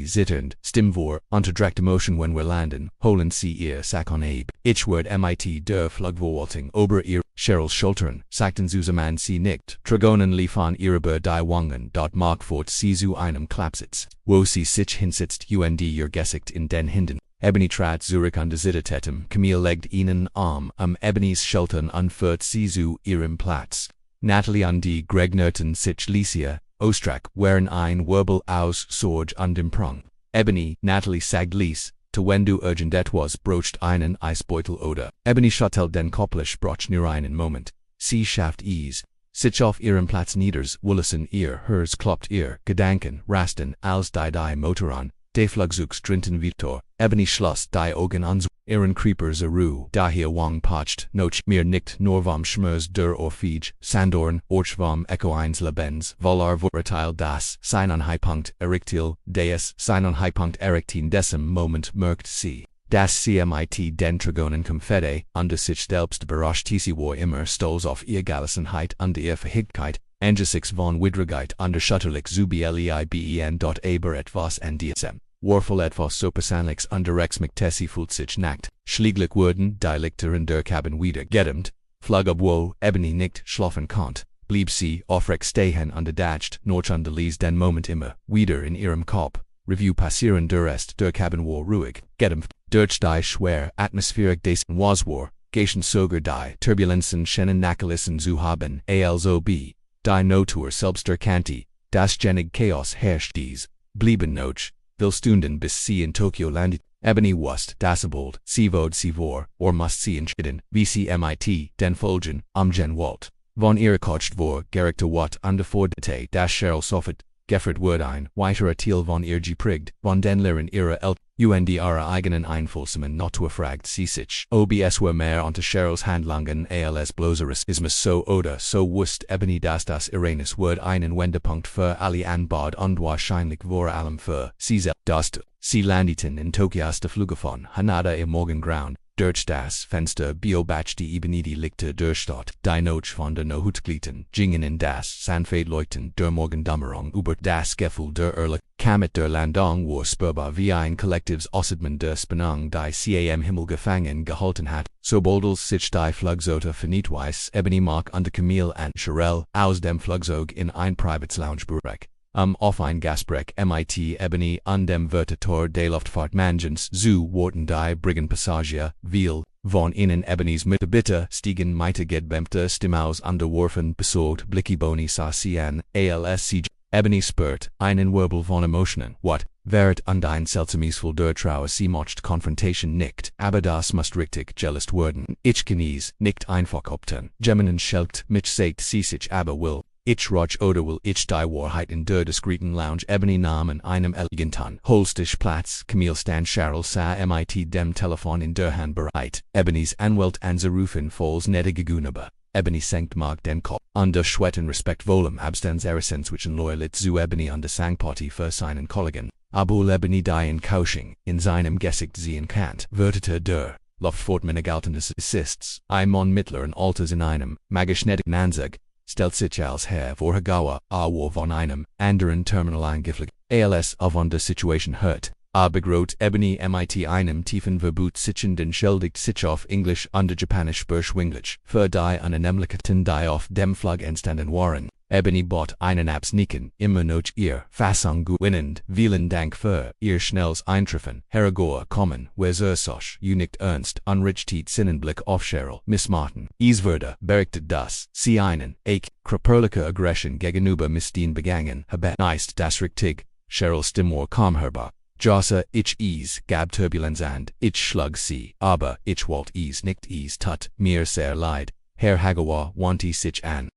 zitternd, stimm vor, unter direct emotion when wir landen, holen sie ihr Sakon ab. Ich werd der Flugverwaltung, ober ihr, Cheryl's Schultern, sagten zusammen sie nicht, Dragonen liefern ihre die Wangen, dort mag fort sie zu einem Klappsitz, wo sie sich hinsitzt und ihr Gesicht in den Händen. Ebony trat zurück an Desidetetem, Camille legt ihnen Arm Ebonys Schultern und führt sie zu ihrem Platz. Natalie und die Greg nöten sich Licia, Ostrak, wären ein Wirbel aus Sorge und dem Prang. Ebony, Natalie sagt lies, to wenn du irgend etwas brocht einen Eisbeutel oder. Ebony schattelt den Kopplisch broch nur einen Moment. Sie schafft es, sich auf ihrem Platz nieders, Willison ihr, hers kloppt ihr, Gedanken, rasten, als die Motoran, de Flugzeugs drinten Victor, Ebony schloss die Augen ans, ihren Creepers aru, daher wang pocht, noch mir nicht nur vom Schmerz der Ohrfeige, Sandorn, vom Echo eins Lebens, volar volatile das, sein Highpunkt, erectil, deus, sein Highpunkt erectin decim Moment merkt sie. Das CMIT den Trigonen Confede, under sich selbst berauscht sie war immer stolz auf ihr Gelassenheit und ihr Verhickkeit, angesichts von Widrigkeit under Schutterlich zublieben. Aber etwas NDSM. Warfel etwas so persönliches under Rex McTessie fühlt sich nackt, schläglich wurden die Lichter in der Cabin wieder gedimmt, Flug obwohl Ebony nicht schlafen konnt, blieb sie aufrecht stehen und dacht noch under den Moment immer wieder in ihrem Kopf. Review passieren der Rest der Cabin war ruhig, gedämpft, durch die schwer Atmosphärik des was war, gation sogar die Turbulenzen scheinen nachgelassen zu haben, also die Notur selbst erkannte, das genig Chaos herrscht dies, blieben noch, will Stunden bis sie in Tokio landet. Ebony wusste, das bald, sie vor, or must sie entschieden, wie sie mit, den Folgen, gen Walt. Von ihrer Kocht vor, gerechte Watt und Fordete, das Cheryl Soffit, Geffert wird ein weiterer Teil von ihr geprigt, von den Lehren ihrer ihre eigenen Einflussungen notwendig sie sich. Obs war mehr unter Cheryls Handlungen als bloßeres Ismus so oder so wusste Ebony das Irenes wird einen Wendepunkt für alle anbad und wahrscheinlich vor allem für sie selbst. Sie landeten in Tokios der Flüge von Hanada im Morgengrauen, durch das Fenster beobachtete die Ebony die Lichter der Stadt, die noch von der Nachtgliedern gingen in das Sanfehleuchten der Morgendämmerung über das Gefühl der Ehrlich, Kamit der Landung war spürbar wie ein kollektives Ausatmen der Spannung die sie am Himmel gefangen gehalten hat, sobald sich die Flugzeuge vernietweis, Ebony mag und Camille und Cheryl aus dem Flugzeug in ein Privatslounge bereit. Auf ein Gasbrek mit Ebony und dem Vertator de Luftfahrtmangens zu worten die Briggenpassagier, viel, von ihnen Ebonys Mitbitte stiegen gedämpfte Stimmaus unterworfen besorgt Blickiboni sah sie an, als Ebony spürt, einen Wirbel von Emotionen, what, während und ein seltsames der Trauer sie mocht Confrontation nicht, aber das muss richtig gelöst werden. Ich kann es nicht einfach opten. Geminen schelkt, mich sagt sie sich aber will. Ich roch oder will ich die Wahrheit in der diskreten Lounge Ebony nahm an einem eleganten Holstisch Platz, Camille stand Cheryl sah mit dem Telefon in der Hand bereit, Ebonys Anwalt anzurufen falls nette gegenüber. Ebony senkt mag den Kopf, under Schwetten respektvollem Abstands zwischen Loyalit zu Ebony und der Sangparty für seinen Kollegen, obwohl Ebony die in Couching, in seinem Gesicht sehen kann, wörtete der Luftfahrtmanagaltendes Assists, ein Mann mittleren Alters in einem, magischnettigen Anzug, stellt sich als Herr Vorhagawa, war von einem anderen Terminal eingeflogen, als von der Situation hört, begrot Ebony mit einem tiefen Verbot sitzenden schuldigt sich auf Englisch und Japanisch Berschwinglich, für die Annehmlichkeiten die auf dem Flug entstanden waren. Ebony bot einen Absnicken, immer noch ihr Fassung gewinnend, vielen Dank für ihr schnelles Eintreffen, Heragor kommen, Wesersoch, nicht ernst, unrichtet Sinnenblick auf Cheryl, Miss Martin, es würde, berichtet das, sie einen, krapperliche Aggression gegenüber Miss Dean begangen, habet neist das richtig, Cheryl Stimmor kam herbar. Jossa ich gab Turbulenz and ich schlug sie, aber ich wollt nicht tut mir sehr leid, Herr Hagawa wandte sich an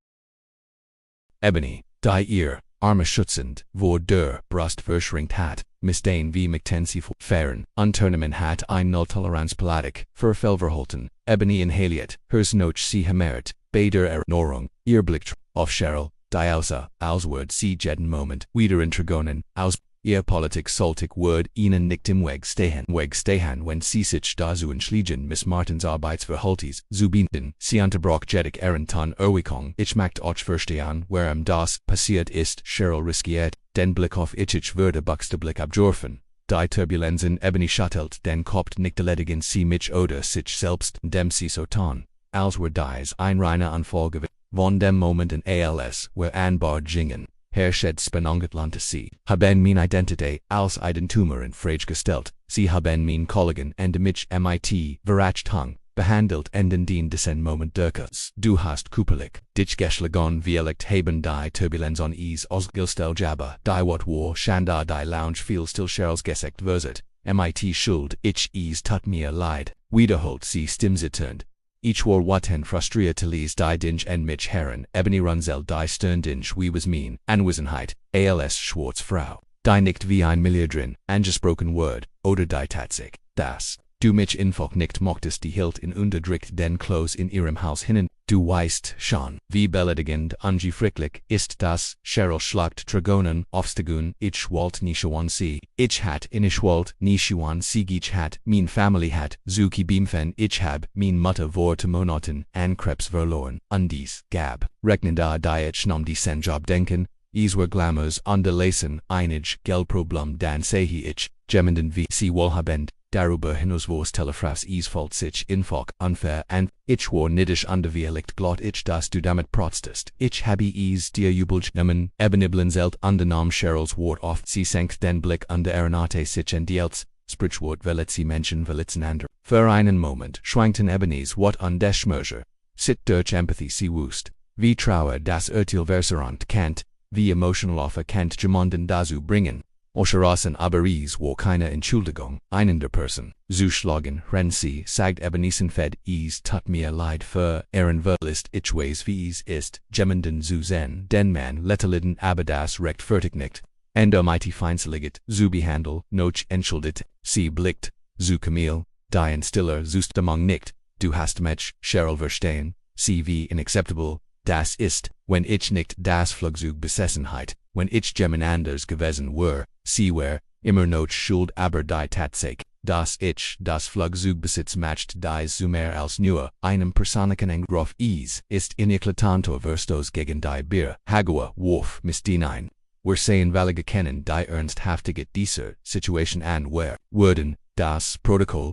Ebony, die ihr, Arme schützend, vor der Brust verschränkt hat, Misdain wie McTensie fern, Unternehmen hat ein Null-Toleranz-Politik, für Felverhalten, Ebony inhaliert, hers noch sie hamert, bei der Erinnerung, ihr Blick auf Cheryl, die außer, als wird sie jeden Moment, wieder intrigonen, aus ihr Politik soltig wird ihnen nicht im Weg stehen, wenn sie sich dazu entschließen, Miss Martins Arbeitsverhaltes zu binden, sie unterbrach jedig Ehrenton Erwickung, ich macht euch verstehen, warum das passiert ist, Cheryl riskiert, den Blick auf ich würde buxteblick abjorfen, die Turbulenzen Ebony schattelt den Kopf nicht erledigen sie mich oder sich selbst, dem sie so tan, als wär dies ein reiner Anfolge von dem Momenten als, where anbard gingen. Herrscht Spannungetlante sie, haben min Identität als Eigentumer in Frage gestellt, sie haben min Kollegen und mich mit verracht hung, behandelt enden den desen moment durkers. Du hast kuperlik, dich geschlagen viellicht haben die Turbulenz on ease ausgestel jabber, die wat war shandar die lounge viel still Cheryl's gesekt verzet, mit schuld, ich ease tut mir leid, wiederholt sie stimmzitternd. Ich war waten frustriertelis die Dinge en mich herren, Ebony Runzel die Sterndinge wie was mean, Anwesenheit, als schwarze Frau. Die nicht wie ein Milliardrin, angesprochen word, oder die Tatsig, das. Du mich infok nicht mochtest die hielt in unterdrückt den Klos in ihrem Haus hinnen, du weißt schon, wie beleidigend ungefricklich ist das, Cheryl schlagt Dragonen aufsteigen, ich wollt nischuan sie, ich hat in ich wollt nischuan sie ich hat, mein Family hat, Zuki beamfen ich hab, mein Mutter vor te Monaten, an Krebs verloren, undies, gab, rechnen da die ich nom die sen Job denken, is were glamours underlesen, einig, Geldproblem dan sehi ich, jemanden wie sie wohlhabend, darüber hinaus was telefras is fault sich infok unfair and ich war niddisch underwehrlicht glot ich das du damit protstest. Ich habe is dir jubelj nehmen, ebeniblinzelt undernahm Cheryl's Wort oft sie senkt den Blick under Arenate sich en dielts, Sprichwort velet sie Menschen verletzenander. Für einen Moment schwankten Ebenies what an Deschmerger, sit durch Empathy sie wust, wie Trauer das Urteil verserant kennt, wie emotional offer kennt jemanden dazu bringen. Oscherassen aber is war keine Entschuldigung, einen der Person, zu schlagen, wenn sie, sagt Ebenessen fed, is tut mir leid für, ist ich weiß wie es ist, jemanden zu sehen, den man letterliden aber das rechtfertigt nicht, and mighty feindseliget, zu behandel, noch entschuldigt, sie blickt, zu Camille, die Stiller Zustamung nicht, du hast mich, Cheryl verstehen, sie wie unacceptable, das ist, wenn ich nicht das Flugzeug Besessenheit, wenn ich jemand anders gewesen wär, sie wär, immer noch schuld aber die Tatsache, dass ich das Flugzeug besitz matcht dies zu mehr als nur einem persönlichen Angriff ist in eklatanter Verstos gegen die Bier, Hagua, Wolf, misdienen. Wir sehen vallige kennen die ernsthaftige dieser Situation an where, würden, das Protokoll,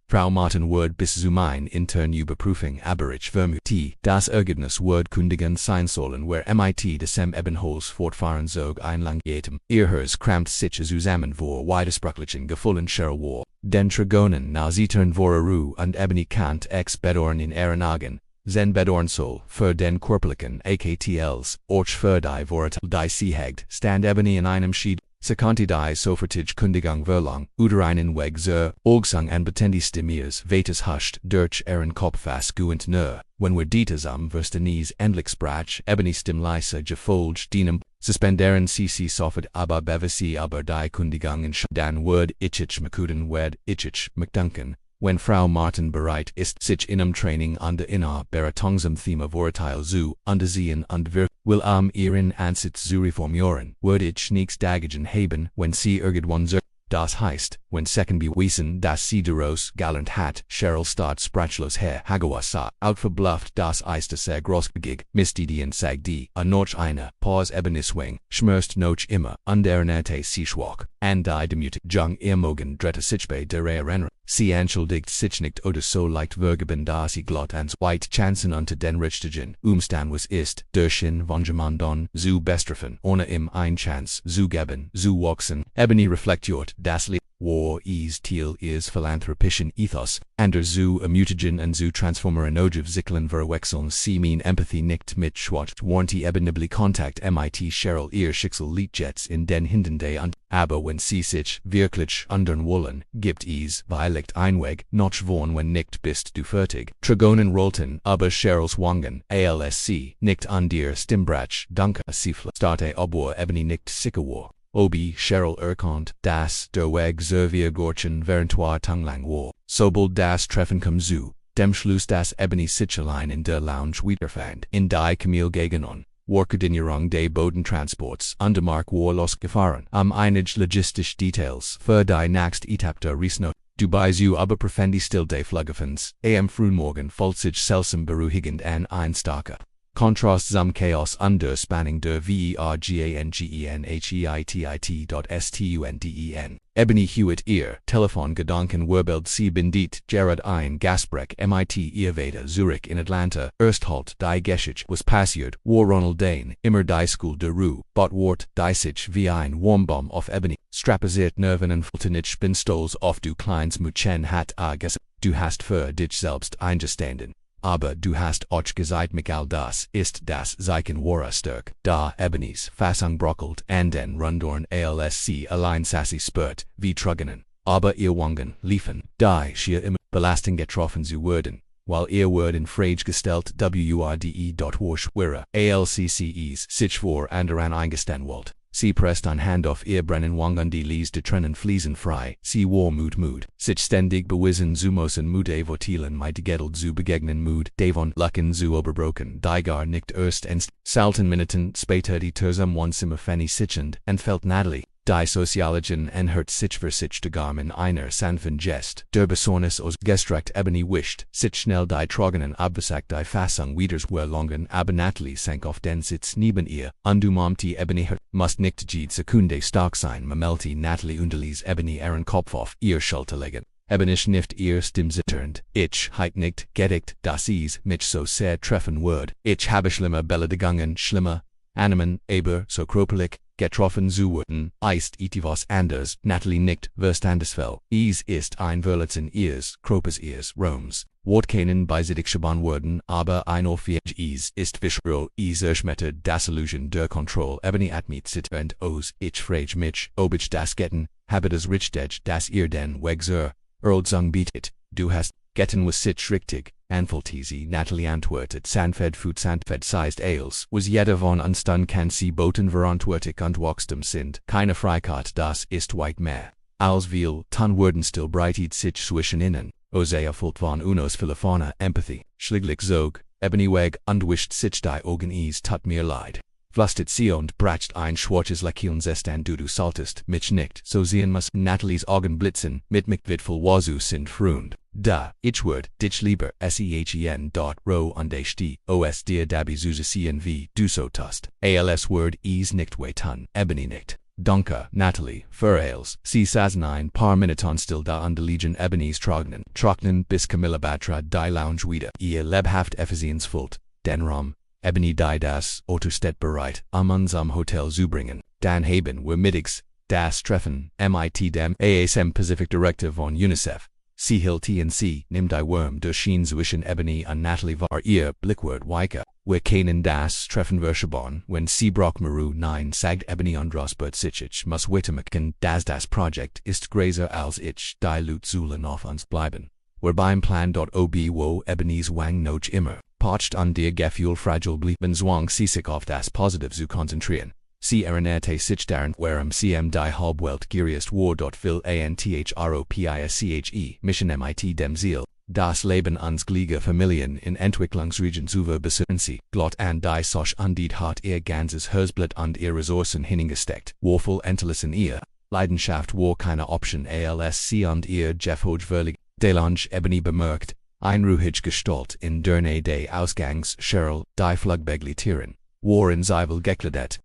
Frau Martin Word bis zu mein intern Überprüfung aber ich vermute, das Ergebnis Word kundigen sein sollen where mit desem Ebenholz fortfahren zog ein lang jetem, Hers kramt sich zusammen vor widersprachlichen Gefühlen Cheryl war, den Dragonen na zittern voraru und Ebony kant ex bedorn in Ehrenagen, zen bedorn soll, für den Körperlichen AKTLs, orch für die Voratel die sie hegt, stand Ebony in einem Schied, Sekanti die Sofertige Kundigung verlang, Udereinen weg zur Olgsang an betendi Stimiers vetus huscht durch Ehren Kopfas guent nur, wenn wir dites am Verstenies endlich sprach, Ebony stim leise gefolgt dienem, suspenderen sie soffert aber bevisi aber die Kundigung in dann word ich mekuden wed ich mcduncan. Wenn Frau Martin bereit ist sichinem Training under inner Beratungsam Thema Vorteil zu undersehen und wir will ihren Ansitz zu reformieren, würde ich nichts dagegen haben, wenn sie irgendwann das heißt, wenn second bewiesen, dass sie daraus galant hat, Cheryl starrt sprachlos her, Hagawasa, outverblufft das ist sehr großgig, misdidien sagt die, noch eine, pause Ebeniswing, schmerzt noch immer, underernate sie schwach, and die demutig, jung irmogen drette sich bei der Renner. Sie entschuldigt sich nicht oder so leicht vergeben da sie glott ans white Chancen unter den Richtigen Umstand was ist, durchhin von jemandon zu bestrafen, ohne ihm ein Chance zu geben, zu wachsen. Ebony reflektiert, das Lied war is Teil is philanthropischen Ethos, ander zu ermutigen und zu transformeren ojiv ziklen verwechseln sie mein Empathy nicht mit schwach warnti ebenibly Kontakt mit Cheryl ihr Schicksal liegt in den Hindende und aber wenn sie sich wirklich andern wollen, gibt es weiligt einweg, noch vorn wenn nicht bist du fertig. Dragonen rollten, aber Cheryls Wangen, ALSC, nicht an dir Stimbrach, danke, Siefle, starte obwohl Ebony nicht sicher war. Obi Cheryl erkannt, dass der Weg servier Gorchen während Tanglang war. Sobald das Treffen kam zu, dem Schluss das Ebony sich allein in der Lounge wiederfand, in die Camille gegangen. Koordinierung des Bodentransports Undermark war losgefahren, einig logistisch Details für die nächste Etappe der Reisnote. Dubai zu aber preferendy still des Flugafens, frühmorgen folgt sich seltsam beruhigend an ein starker Kontrast zum Chaos under spanning der vergangenheit.stunden. Ebony Hewitt ihr Telefongedanken Wurbild sie bindit Gerard ein Gasbreck mit Irveda Zurich in Atlanta, Ersthalt die Geschichte was passiert, war Ronald Dane, immer die School der Ruhe, bot wort die sich wie ein Wurmbom auf Ebony, strapasiert Nerven und Fultonich Spinstols auf du kleines Muchen hat gesehen. du hast für dich selbst eingestanden. Aber du hast auch gesagt mich all das ist das Zeichen wahrer Stärke. Da Ebenies Fassung brockelt and den Rundorn alsc allein sassy spurt, wie Truggenen. Aber ihr Wangen liefen, die schier immer Belastung getroffen zu werden, while ihr Word in Frage gestellt wrde. Were alcces sich vor anderen eingestellt wollt. Sie presst ein Hand auf ihr brennen Wangen die Lies de trennen fließen frei, sie war Mut, sich ständig bewiesen zu müssen votilen mit geduld zu begegnen davon lucken zu oberbroken, die gar nicht erst ernst, salten Minuten später die Tursam Zimmer Fanny sichend, entfällt Natalie, die Soziologin enhört sich für sich de Garmin einer sanften Gest, der Besorgnis aus gestreckt Ebony wischt, sich schnell die Trogenen abgesagt die Fassung wiederswirlungen, aber Natalie sank auf den Sitz neben ihr, undumamte Ebony hört, must nicht jede Sekunde stark sein, mamelte Natalie unterließ Ebony ihren Kopf auf ihr Schulter legen. Ebony schnifft ihr Stimme zitternd, ich heit nicht gedigt, dass is mich so sehr treffen wird, ich habe schlimmer beleidigungen, schlimmer, Animen, aber so körperlich, getroffen zu werden, ist etwas anders, Natalie nickt, verstandesvoll, es ist ein Verletzen ihres, Körpers ihres Roms, Wort keinen beiseitig schaban werden, aber ein Orphiage is ist visceral, es erschmettert das Illusion der Kontrolle, Ebony atmet zitternd aus, ich frage mich, ob ich das getten, habe das richtig, das ihr den Weg zur Erlzung bietet, du hast, getten was sich richtig, Anfaltisi Natalie antwortet Sanfed Food Sanfed sized Ales, was jeder von uns dann kann sie boten verantwortlich und wachstum sind, keine Freiheit das ist weit mehr, als viel, tan werden still breitet sich zwischen ihnen, Osea fullt von unos Philippana Empathy, schliglich zog, Ebony weg und wischt sich die Augen es tut mir leid. Flustet sie und bracht ein schwarzes Lächeln an du saltest, mich nicht, so sehen muss Natalies Augen blitzen, mit mich witvoll wazu sind frund. Da, ich würd, dich lieber sechen ro und st, os dir dabei sehen wie du so tust. Als word is nicht weitan, Ebony nicht. Danke, Natalie, für als, sie saßen ein paar Minuten still da und Legion Ebony's trocknen bis Camilla Batra die Lounge wieder, ihr lebhaft Effizienzfullt, den Raum. Ebony die das Auto steht bereit, uns am Hotel zu bringen. Dan haben wir mittags, das Treffen, mit dem ASM Pacific Director von UNICEF. Sie hielt TNC, nimm die Wurm der Schien zwischen Ebony und Natalie war ihr Blickwort Weike. Wir kennen das Treffen verschaban, wenn sie Brock Maru nein sagt Ebony und Rosbert sich muss wittermachen, das Projekt ist größer als ich, die Lut zullen auf uns bleiben. Wir beim Plan.ob wo Ebony's Wang noch immer. Pocht an der Gefühl fragil blieben zwang sie sich auf das Positive zu konzentrieren. Sie erinnerte sich daran, warum cm die Halbwelt geriest war will anthropische Mission mit dem Ziel, das Leben uns gliege Familien in Entwicklungsregion zu verbessern sie, glott an die Soch undit hat ihr ganzes Herzblatt und ihr Ressourcen hingesteckt, wovoll Entlassen ihr, Leidenschaft war keine Option als sie und ihr Jeff Hodgewürlig, Delange Ebony bemerkt, ein ruhig Gestalt in der Nähe des Ausgangs, Cheryl, die Flugbegleiterin, war in Zwiebel gekleidet.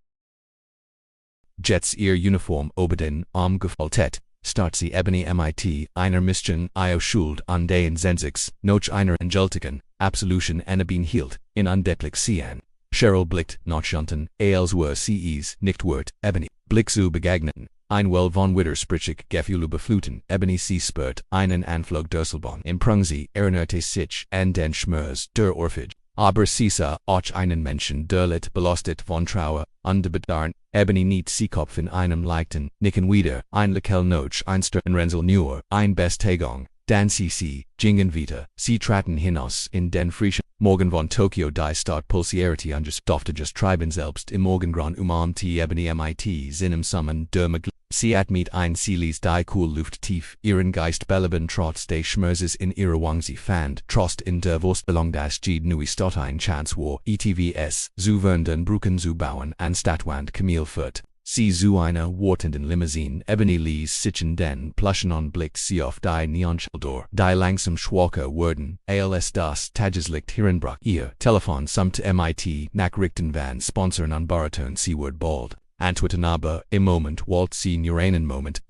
Jets ihr Uniform oberden Arm gefaltet, start sie Ebony mit einer Mission Schuld an den Sensix, noch einer Angeltiken, Absolution Annabin hielt, in undeplich sehen. Cheryl blickt nach unten, als were sie es nicht wert, Ebony, Blick zu begegnen. Ein well von widersprüchlich Gefühle befluten, Ebony sie spürt einen Anflug Dörselbahn im Prung sie erinnerte sich an den Schmerz der Orphage. Aber sie sah auch einen Menschen der lit belastet von Trauer, und bedarn, Ebony nicht sie Kopf in einem leichten, nicken wieder, ein Lekel noch ein Stern Renzel nur, ein Bestagung, dann sie gingen wieder, sie traten hinaus in den frischen Morgen von Tokio die Stadt pulsierte und durfte just treiben selbst im Morgengrauen umarmte Ebony mit seinem Summen der Magl. Sie atmet ein sie ließ die Luft tief, ihren Geist beleben trotz des Schmerzes in ihrer Wang sie fand, trost in der Wurstballon das Jede nui Stott ein Chance war, ETVS, zu den Brücken zu bauen, anstatt Camille führt. Sie zu einer wartenden Limousine, Ebony ließ sich den Pluschen und blickte sie auf die Neonschilder, die langsam schwacher wurden, als das Tageslicht hierenbrach, ihr Telefon samt mit Nachrichten van Sponsoren und Baraton sie wird bald. Antworten aber, im Moment wollt sie nur einen Moment,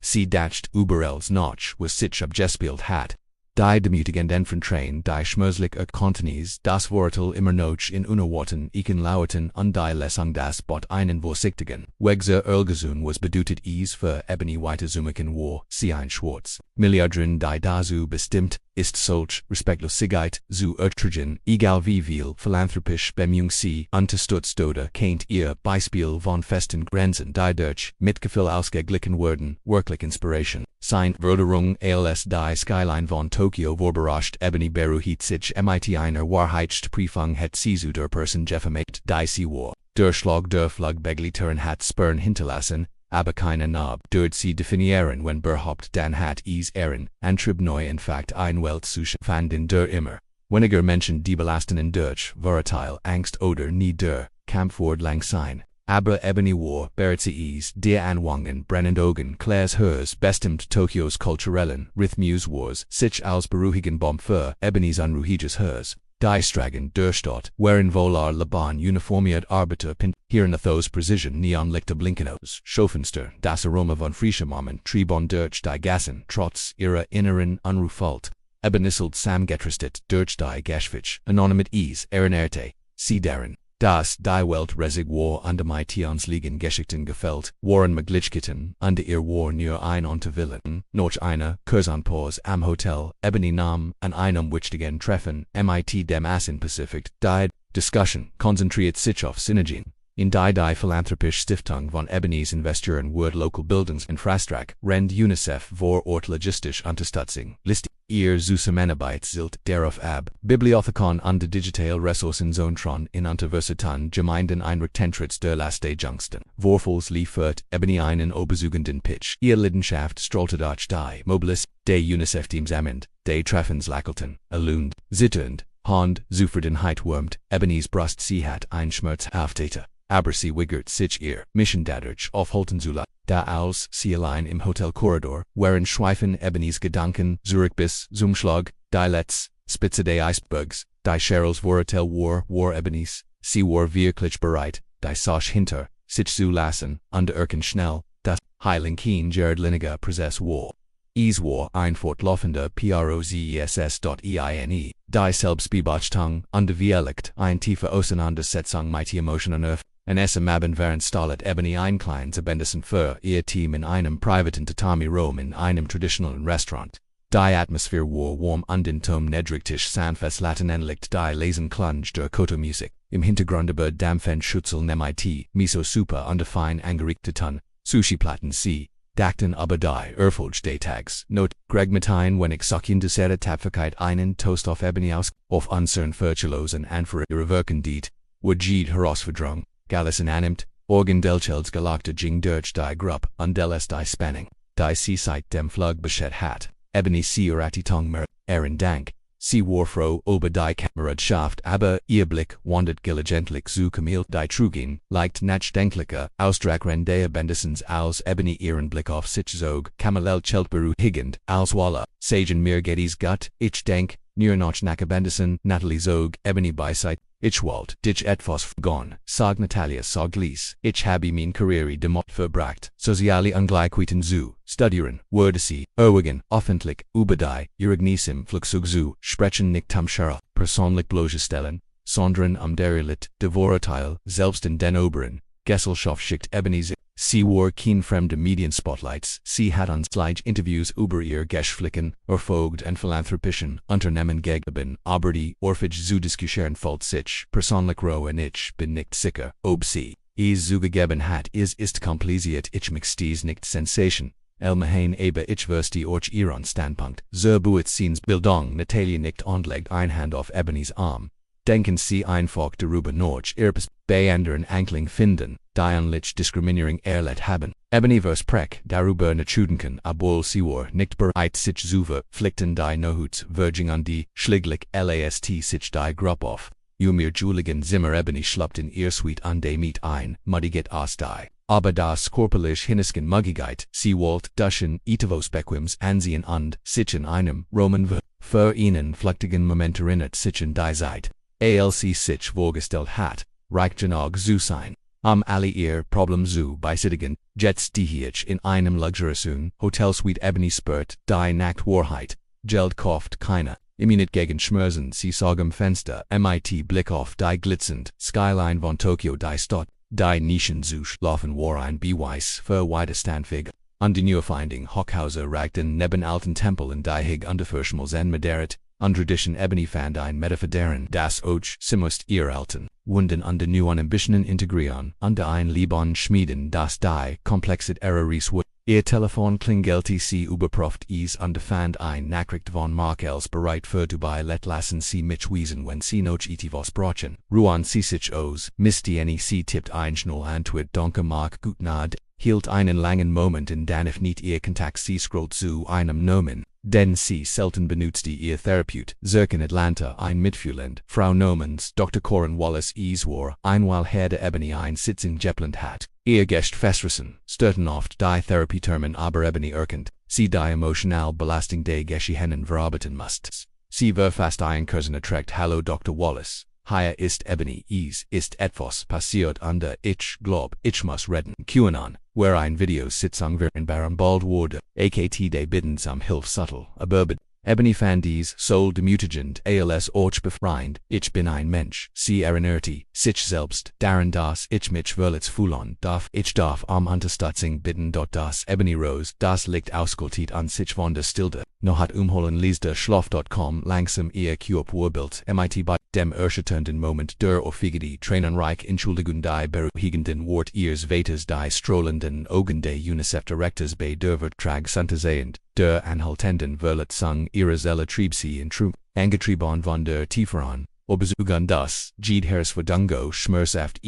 sie dacht überalls noch, was sich abgespielt hat. Die demütigend Train, die schmerzlich Kontinis, das Vorurteil immer noch in Unerwarten, Eken Lauerten und die Lesung das Bot einen Vorsichtigen. Wegzer Erlgesun was bedutet für Ebony White Zumiken war, ein Schwarz. Milliardren die dazu bestimmt, ist solch, Respektlosigkeit, zu ertragen, egal wie viel, philanthropisch Bemühung sie, unterstützt oder kennt ihr, Beispiel von festen Grenzen, die durch, Mitgefühl ausgeglichen werden, wirklich Inspiration. Sein Verderung als die Skyline von Tokio vorberascht Ebony beruhigt sich mit einer Wahrheitsprüfung het sie zu der Person gefamate, die sie war. Der Schlag der Flugbegleiterin hat Spuren hinterlassen, aber keine Nab, dort sie definieren wenn berhaupt dann hat Ehren, Antrieb neu in Fact ein Welt zu fanden der immer. Weniger Menschen die belastenden durch, Volatile, Angst oder nie der, Kampfwort lang sein. Aber Ebony war, bereits der Anwangen brennend Augen, Claire's Hers bestimmt Tokios kulturellen Rhythmus wars, sich als beruhigen Bomb für Ebony's unruhiges Hers. Die Stragen der Stadt, wherein volar Laban uniformiert Arbeiter pint, hier Thos Precision Neonlichter blinken aus, Schaufenster, das Aroma von frischem Armen, Tribon durch die Gassen, trotz ihrer inneren Unrufalt. Ebenisselt samgetristet durch die Geschwitz, anonymit Ehrenerte, sie deren. Das die Welt resig war under my Tions liegen Geschichten gefällt, waren Maglichkeiten, under ihr war nur ein Unterwillen, noch eine, Kursanpause am Hotel, Ebony nam, an einem wichtigen Treffen, mit dem Asin Pacific, die Discussion, konzentriert sich auf Synergien. In die philanthropische Stiftung von Ebony's Investoren wird Local Bildungsinfrastruktur, rend UNICEF vor Ort logistisch Unterstützung, List ihr Zusammenarbeit zielt darauf ab, Bibliothekon und digital Ressourcen Zontron in Universitäten Gemeinden einrichtentritts der Laste Jungsten. Vorfalls liefert Ebony einen obersugenden Pitch, ihr Leidenschaft strahlte durch die Mobilis, der UNICEF-Teams amend, der Treffens lackelten, erlund, zitternd, Hand, Zufriedenheit wurmt, Ebony's Brust sie hat ein schmerzhafteter. Aber sie wiggert sich ihr Mission dadurch aufhalten zu lassen, da als sie allein im Hotelkorridor, während schweifen Ebony's Gedanken zurück bis zum Schlag, die Letz, Spitze des Eisbergs, die Cheryl's Vorurteil war Ebony's, sie war wirklich bereit, die Sache hinter sich zu lassen, und schnell, das Heiling Jared Liniger Prozess war. Es war ein fortlaufender Prozess.eine, die Selbstbeobachtung und vielleicht ein tiefe Auseinandersetzung mit Emotionen auf. An Abend während stallet Ebony ein kleines Abendessen für ihr Team in einem privaten Tatami-Raum in einem traditionellen Restaurant. Die Atmosphäre war warm und in Tom nedrigtisch sanfest latenenlicht die Lesen Klunge der Koto-Musik. Im Hintergrund über Dampfen Schutzel mit Miso-Suppe und fein angerichteten Sushi-Platten sie dachten aber die Erfolg des Tags. Not, Greg mit ein wenig Sachen Tapferkeit einen Toast auf Ebony aus, auf unseren Virtuosen Anführer wirken diet, wo jede Herausforderung, Gallison annimmt, Orgendelchelds gelagte Jing durch die Gruppe und deles die Spanning, die sie seit dem Flug beschert hat. Ebony sie Tong mer, Dank, sie war froh über die Kameradschaft, aber ihr Blick wandert gelegentlich zu Camille die Trugin, leicht nachdenklicher, Ausdruckren der Bendissens als Ebony ihren Blick auf sich zog, Kamilel beruhigend, als Walla, Sagen mir Gettys Gut, ich denk, nur noch nach Bendissen, Natalie zog, Ebony beiseit, ich wollt, dich etwas gone, sag Natalia sag Lies, ich habe mein Karriere demot verbracht, soziale Ungleichheiten zu studieren, wurde sie, öffentlich, über die, Irignissim Flugzeug zu sprechen nicht Scherer, persönlich bloßstellen, sondern derelict, de Vorurteil, selbst in den oberen, Gesellschaft schickt Ebony's. Sie war kein fremde Medienspotlights, sie hat uns Interviews über ihr Geschflicken, erfolgt und philanthropischen Unternehmen gegeben, aber die Orphage zu diskutieren fällt sich, persönlich roh und ich bin nicht sicher, ob sie es zugegeben hat, ist kompliziert, ich mixties nicht Sensation, Elmahain aber ich verstehe auch ihren Standpunkt, so Buetzins Bildung Natalia nicht anlegt ein Hand auf Ebony's Arm. Denken Sie einfach darüber nach, Ihres beändern Ankling finden, die diskriminierung erlebt haben. Ebony vers Prek darüber nachzudenken, obwohl sie war nicht bereit sich zu verpflichten die Nohuts verging an die schläglich last sich die Gruppe auf. Mir Julian Zimmer Ebony schlappt in ihr Suite an de Miet ein, muddiget aus die. Aber das korporlich Hinisken Muggigkeit, sie wollt duschen Itavos Bequims ansehen und sich in einem Roman für ihnen flüchtigen Moment erinnert sich in die Zeit. ALC sich vorgestellt hat, reich genug zu sein. Alle ihr Problem zu beisitigen, Jets die in einem luxuriösen Hotelsuite Ebony spürt, die Nachtwahrheit, Geld kauft keiner. Immunit gegen Schmerzen, sie sorgem Fenster, MIT Blick auf die glitzend, Skyline von Tokio die Stadt, die Nischen zu schlafen war ein Beweis für Widerstandsfähig. An die Neufinding Hockhauser ragten neben alten Tempeln die Hig Unterfirschmelsen Mederet, Tradition Ebony fand ein Metafederen, das Och simust ihr alten, Wunden an de neuen Ambitionen integrieren, an de ein Liban schmieden, das die Komplexit Erroris would. Ihr Telefon klingelte sie überprüft is an de fand ein Nachricht von Markels bereit für Dubai let lassen sie mich wiesen wenn sie noch etivos brachen. Ruan sie sich aus, misstieni sie tippt ein schnell antwort danke mag gut nad, hielt einen langen Moment in dann if nicht ihr Kontakt sie scrollt zu einem Nomen. Denn sie selten benutzte ihr Therapeut, Zirk in Atlanta ein Mitfühlend, Frau Nomans, Dr. Corin Wallace war, einmal Herr de Ebony ein Sitzung geplant hat. Ihr Gest festrissen, störten oft die Therapietermen aber Ebony erkennt, sie die emotional Belastung de Geschehenen verarbeiten musst. Sie fast ein Kursen erträgt Hallo Dr. Wallace. Hier ist Ebony ist etwas passiert an der ich glaub, ich muss reden. QAnon, where ein Videositzung vereinbaren bald wurde, akt de bitten zum Hilf subtle, aber Ebony fand dies soll demütigend als auch befreiend, ich bin ein Mensch, sie erinnerte sich selbst, daran dass ich mich verletzt fühlen darf, ich darf Unterstützung bitten dort das Ebony Rose, das liegt auskultiert an sich von der Stilde, noch hat umholen liest Schlaf.com langsam ihr Körperbild, MIT bei dem erschütternden Moment der Ophigedi Tränenreich Entschuldigung die beruhigenden Wort ihres Vaters die strollenden Augen de UNICEF Directors bei der Vertrag sehend. Der anhaltenden Verletzung ihrer Seele trieb sie in Trug, angetrieben von der Tieferen, Obesugan das, Verdungo schmerzhaft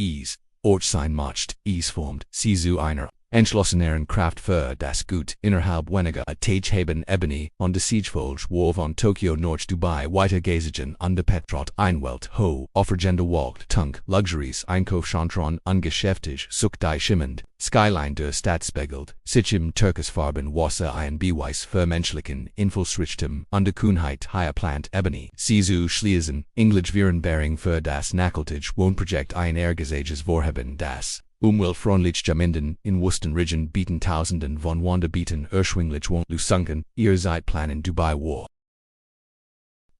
Ort sein macht, formt, sie zu einer entschlosseneren Kraft für das Gut, innerhalb weniger Tage Ebony, on de Siegefolge war von Tokio Nord Dubai weitergezogen an de Petrot Einwelt ho, offergende walkt, Tunk, Luxuries, Einkaufschantron, ungeschäftig, sucht die schimmend, Skyline der Stadt spiegelt, sich im Türkisfarben Wasser ein Beweis für menschlichen, Infilsrichtem, an der Kühnheit higher plant Ebony, sie zu schließen, Englisch Virenbering für das Nachhaltig Wohnprojekt ein Ergesages Vorhaben das umweltfreundlich Jaminden in Wustenrigen bieten Tausenden von Wanderbieten erschwinglich Wohnlusunken, ihr Zeitplan in Dubai war.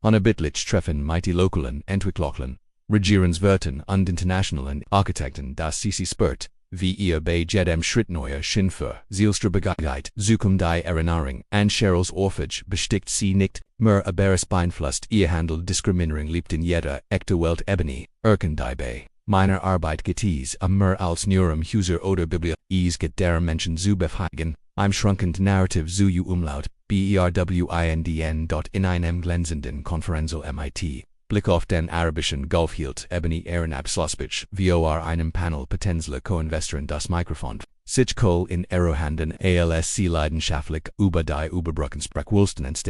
Unerbittlich treffen mighty lokalen Entwicklungen, Regierungswirten und internationalen Architekten das sie spürt, wie ihr bei jedem Schritt neuer Schindfer, Zielstrebigkeit, die Erinnerung an Cheryls Orphage bestickt sie nicht, mehr aber es beeinflusst ihr Handel Diskriminierung liebt in jeder echte Welt Ebony, die bei meiner Arbeit geties mehr als Neuem User oder Bibliothek get der Menschen zu befeigen, im schrunkend Narrative zu umlaut, berwindn. In einem glänzenden Konferenzel MIT. Blick auf den arabischen Gulf hielt Ebony Abschlussbitch, vor einem Panel potentielle Co-Investoren das Mikrofon. Sich Kohl in Erohanden ALSC leidenschaftlich über die Überbrückensprechwulsten ents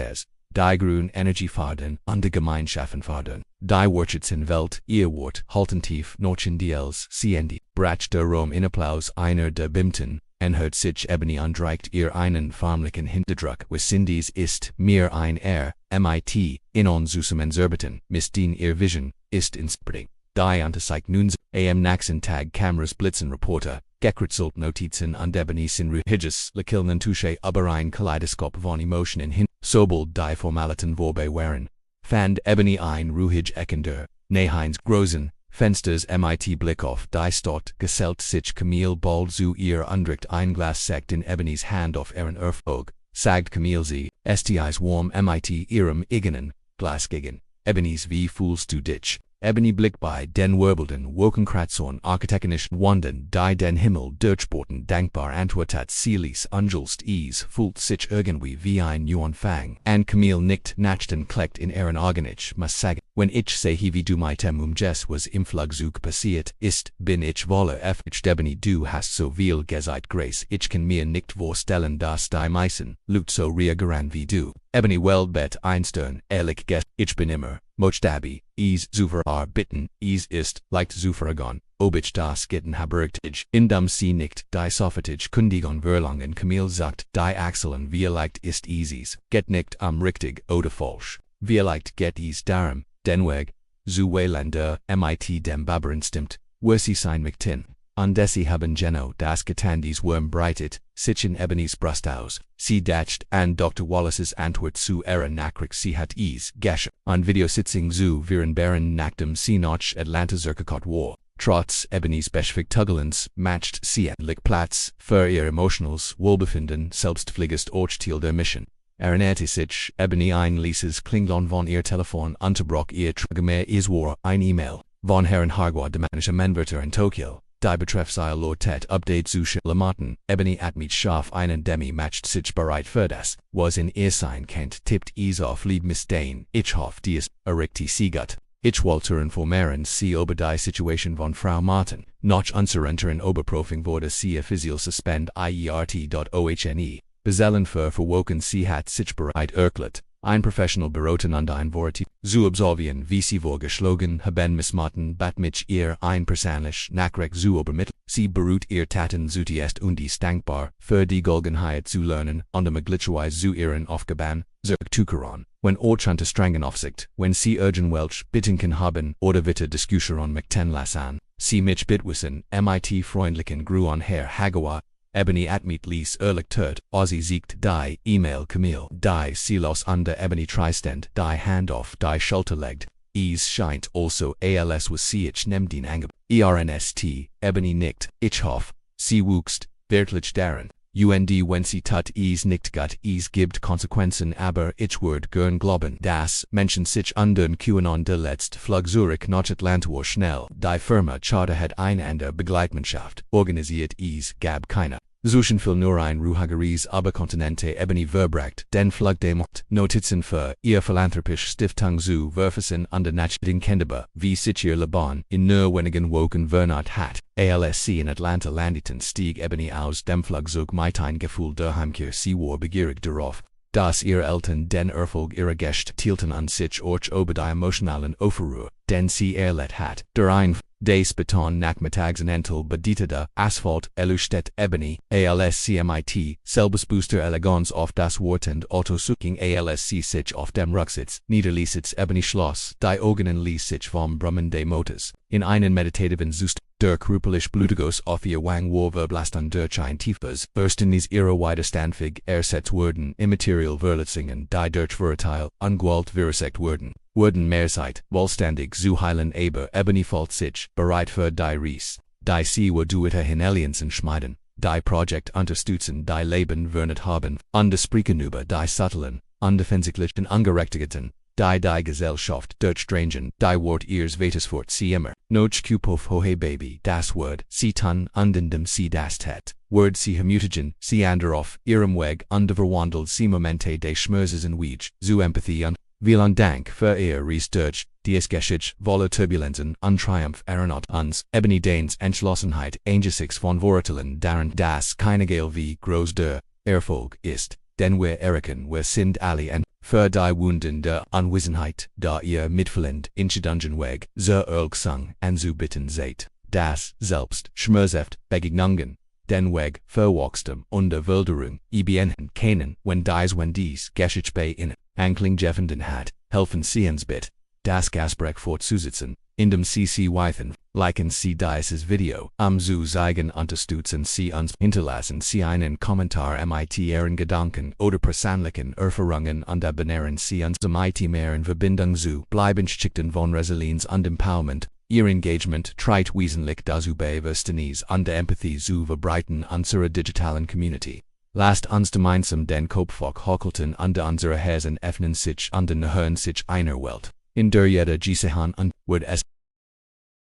die grün Energiefaden und die Gemeinschaften fadern. Die Wirtschaften Welt, ihr Wort, halten tief, nochen diels, CND, brach der Rom in Applaus einer der Bimten, hört sich Ebony andreicht ihr einen förmlichen Hinterdruck, was Cindy's ist, mir ein MIT, in on zusammen Zerbeten, misdien ihr Vision, ist inspiriting. Die Unterzeigt nun am nächsten Tag Kameras blitzen Reporter, gekritzelt Notizen und Ebony sin ruhiges, lekilnen Touche aber ein Kaleidoskop von Emotionen hin, sobald die Formalitäten vorbei waren. Fand Ebony ein ruhig Eckender, Neheinz großen, Fensters MIT Blick auf die Stadt, gesellt sich Camille bald zu ihr andrickt ein Glas Sekt in Ebonys Hand auf ihren Erfolg, sagt Camille sie, STIs warm MIT ihrem eigenen, Glas gegen, Ebonys wie fühlst du dich? Ebony Blick bei den wirbelnden Wolkenkratzoren architektonischen Wanden, die den Himmel durchbohrten dankbar antwortet Celies angelst fühlt sich irgendwie wie ein Neuanfang. And Camille nickt nachden kleckt in ihren Augen ich muss sagen, wenn ich sehe wie du mit dem was im Flugzeug passiert ist, bin ich voller F. Ebony du hast so viel gesagt Grace, ich kann mir nicht vorstellen dass die meisten Leute so reagieren wie du. Ebony Weltbett Einstein, ehrlich gesagt, ich bin immer, Mochdabi, Zuver bitten, ist, leicht Zuferagon, ob ich das Gitten haberigtig, indem sie nicht die Soffertig kundigon verlangen Camille sagt, die Achseln wie leicht ist get nicht richtig oder falsch, wie leicht get darum, den Weg, zu Waylander, MIT dem Baberinstinkt, wo sie sein McTin. Undesi haben Geno das Getandes Worm breitet, sich in Ebenies Brustaus, sie dacht, and Dr. Wallace's Antwort zu ihrer Nachricht sie hat es gesche, an Videositzung zu viren Bären nacktem sie noch Atlanta zurückgekehrt war. Trotz Ebenies Beschwichtugelens matcht sie endlich Platz für ihr emotionals Wohlbefinden selbstpflegest Orchtil der Mission. Erinerte sich Ebony ein Lieses Klinglon von ihr Telefon unterbroch ihr Traggemehr es war ein E-Mail von Herrn Hargwa demanische Menwörter in Tokio. Die betreffseier Lortet Update zu Lamaten, Ebony atmit Schaf einen Demi matcht sich bereit für das, was in ihr sein kennt tippt es auf lieb Misdain, ich hoff dies, errichti Siegut. Ich wollte informieren sie über die Situation von Frau Martin, noch unzerenteren Oberprüfung wurde sie offiziell suspend iert.ohne, bezellen für verwoken sie hat sich bereit erklärt, ein professional Büroten und ein Worti, zu absolvieren wie sie vorgeschlagen haben missmaten bat mich ihr ein persönlich Nachrecht zu übermitteln, sie beruht ihr Taten zuerst und ist dankbar für die Gelegenheit zu lernen und möglicherweise zu ihren Aufgaben zurückzukehren, wenn Orchante strengen Aufsicht, wenn sie irgendwelche Bitten haben oder Witte Diskussion möchten lassen, sie mich bitwissen, mit-freundlichen Gruon Herr Hagawa, Ebony atmit lies erlichtert, Aussie siegt die E-Mail Camille, die Silos under Ebony Tristand, die Handoff, die Schulter legt, es scheint also als was sie ich nem den Angeb, ERNST, Ebony nickt, ich hoff, sie wuchst, wirklich darin, und wenn sie tut es nicht gut, es gibt Konsequenzen aber ich würd gern glauben, das Menschen sich undern QAnon de letzt Flug Zurich nach Atlanta war schnell, die Firma Charter hat ein ander Begleitmannschaft, organisiert es gab keine. Suchen viel nur ein Ruhageries aber Kontinente Ebony verbrecht, den Flug dem Notizen für ihr philanthropisch Stiftung zu verfassen und nach den Kendeba, wie sich ihr Liban in nur wenigen Wochen vernat hat. ALSC in Atlanta landeten stieg Ebony aus dem Flugzeug mit ein Gefühl der Heimkehr sie war begierig darauf, dass ihre Eltern den Erfolg ihrer Gäste tielten an sich orch über die emotionalen Aufruhr, den sie erlebt hat, der ein des Beton Nachmittags entel bedietete Asphalt erleuchtet Ebony, ALSCMIT, Selbstbooster Elegance auf das Wortend Autosuching ALSC sich auf dem Rücksitz, niederließ Ebony Schloss, die Augen ließ sich vom Brummen des Motors, in einen meditativen Zust, der krupelisch Blutigos auf ihr Wang war verblastan durch ein tiefes, Burstenis ihre widerstandsfähig ersetzt wurden, immaterial Verletzungen, die durch Verurteil, ungewollt verursacht wurden Mehrzeit, wohlständig zu heilen aber Ebony fällt sich, bereit für die Reise, die sie durch Hineliensen schmeiden, die Projekt unterstützen, die Leben vernet haben, und sprechen über die subtilen, undefensichtlichen Ungerechtigkeiten, die Gesellschaft durchdringen, die Wort ihres Vetes fort sie immer, noch Kupuf hohe Baby, das Wort, sie tun und in dem sie das tat, Word sie ermutigen, sie auf ihrem Weg und verwandelt sie Momente des Schmerzes in Weg, zu Empathie und vielen Dank für ihr Research, dies geschieht, voller Turbulenzen und Triumph erinnert uns, Ebony Danes Entschlossenheit, angesichts von Vorurteilen, daran das keine Gale wie groß der Erfolg ist, denn wir erkennen, wir sind alle und für die Wunden der Anwesenheit, da ihr mitfühlend in den Weg, so erlgsang anzubitten seid, das selbst schmerzhaft Begegnungen, den Weg verwachstem unter Wilderung, ibn kennen, wenn dies geschieht bei ihnen, Ankling jeffenden hat, helfen sie uns bit, das Gasbrech fortzusetzen, indem sie weithen, liken sie dieses Video, zu zeigen unterstützen sie uns, hinterlassen sie einen Kommentar mit ihren Gedanken oder persönlichen Erfahrungen und abonnieren sie uns mit mehr in Verbindung zu bleiben schickten von Resilienz und Empowerment, ihr Engagement trägt wesentlich dazu bei Verständnis und Empathie zu verbreiten unserer digitalen Community. Lasst uns gemeinsam den Kopf hochhalten und unsere Herzen öffnen sich und hören sich einer Welt, in der jeder Gisehan und wird es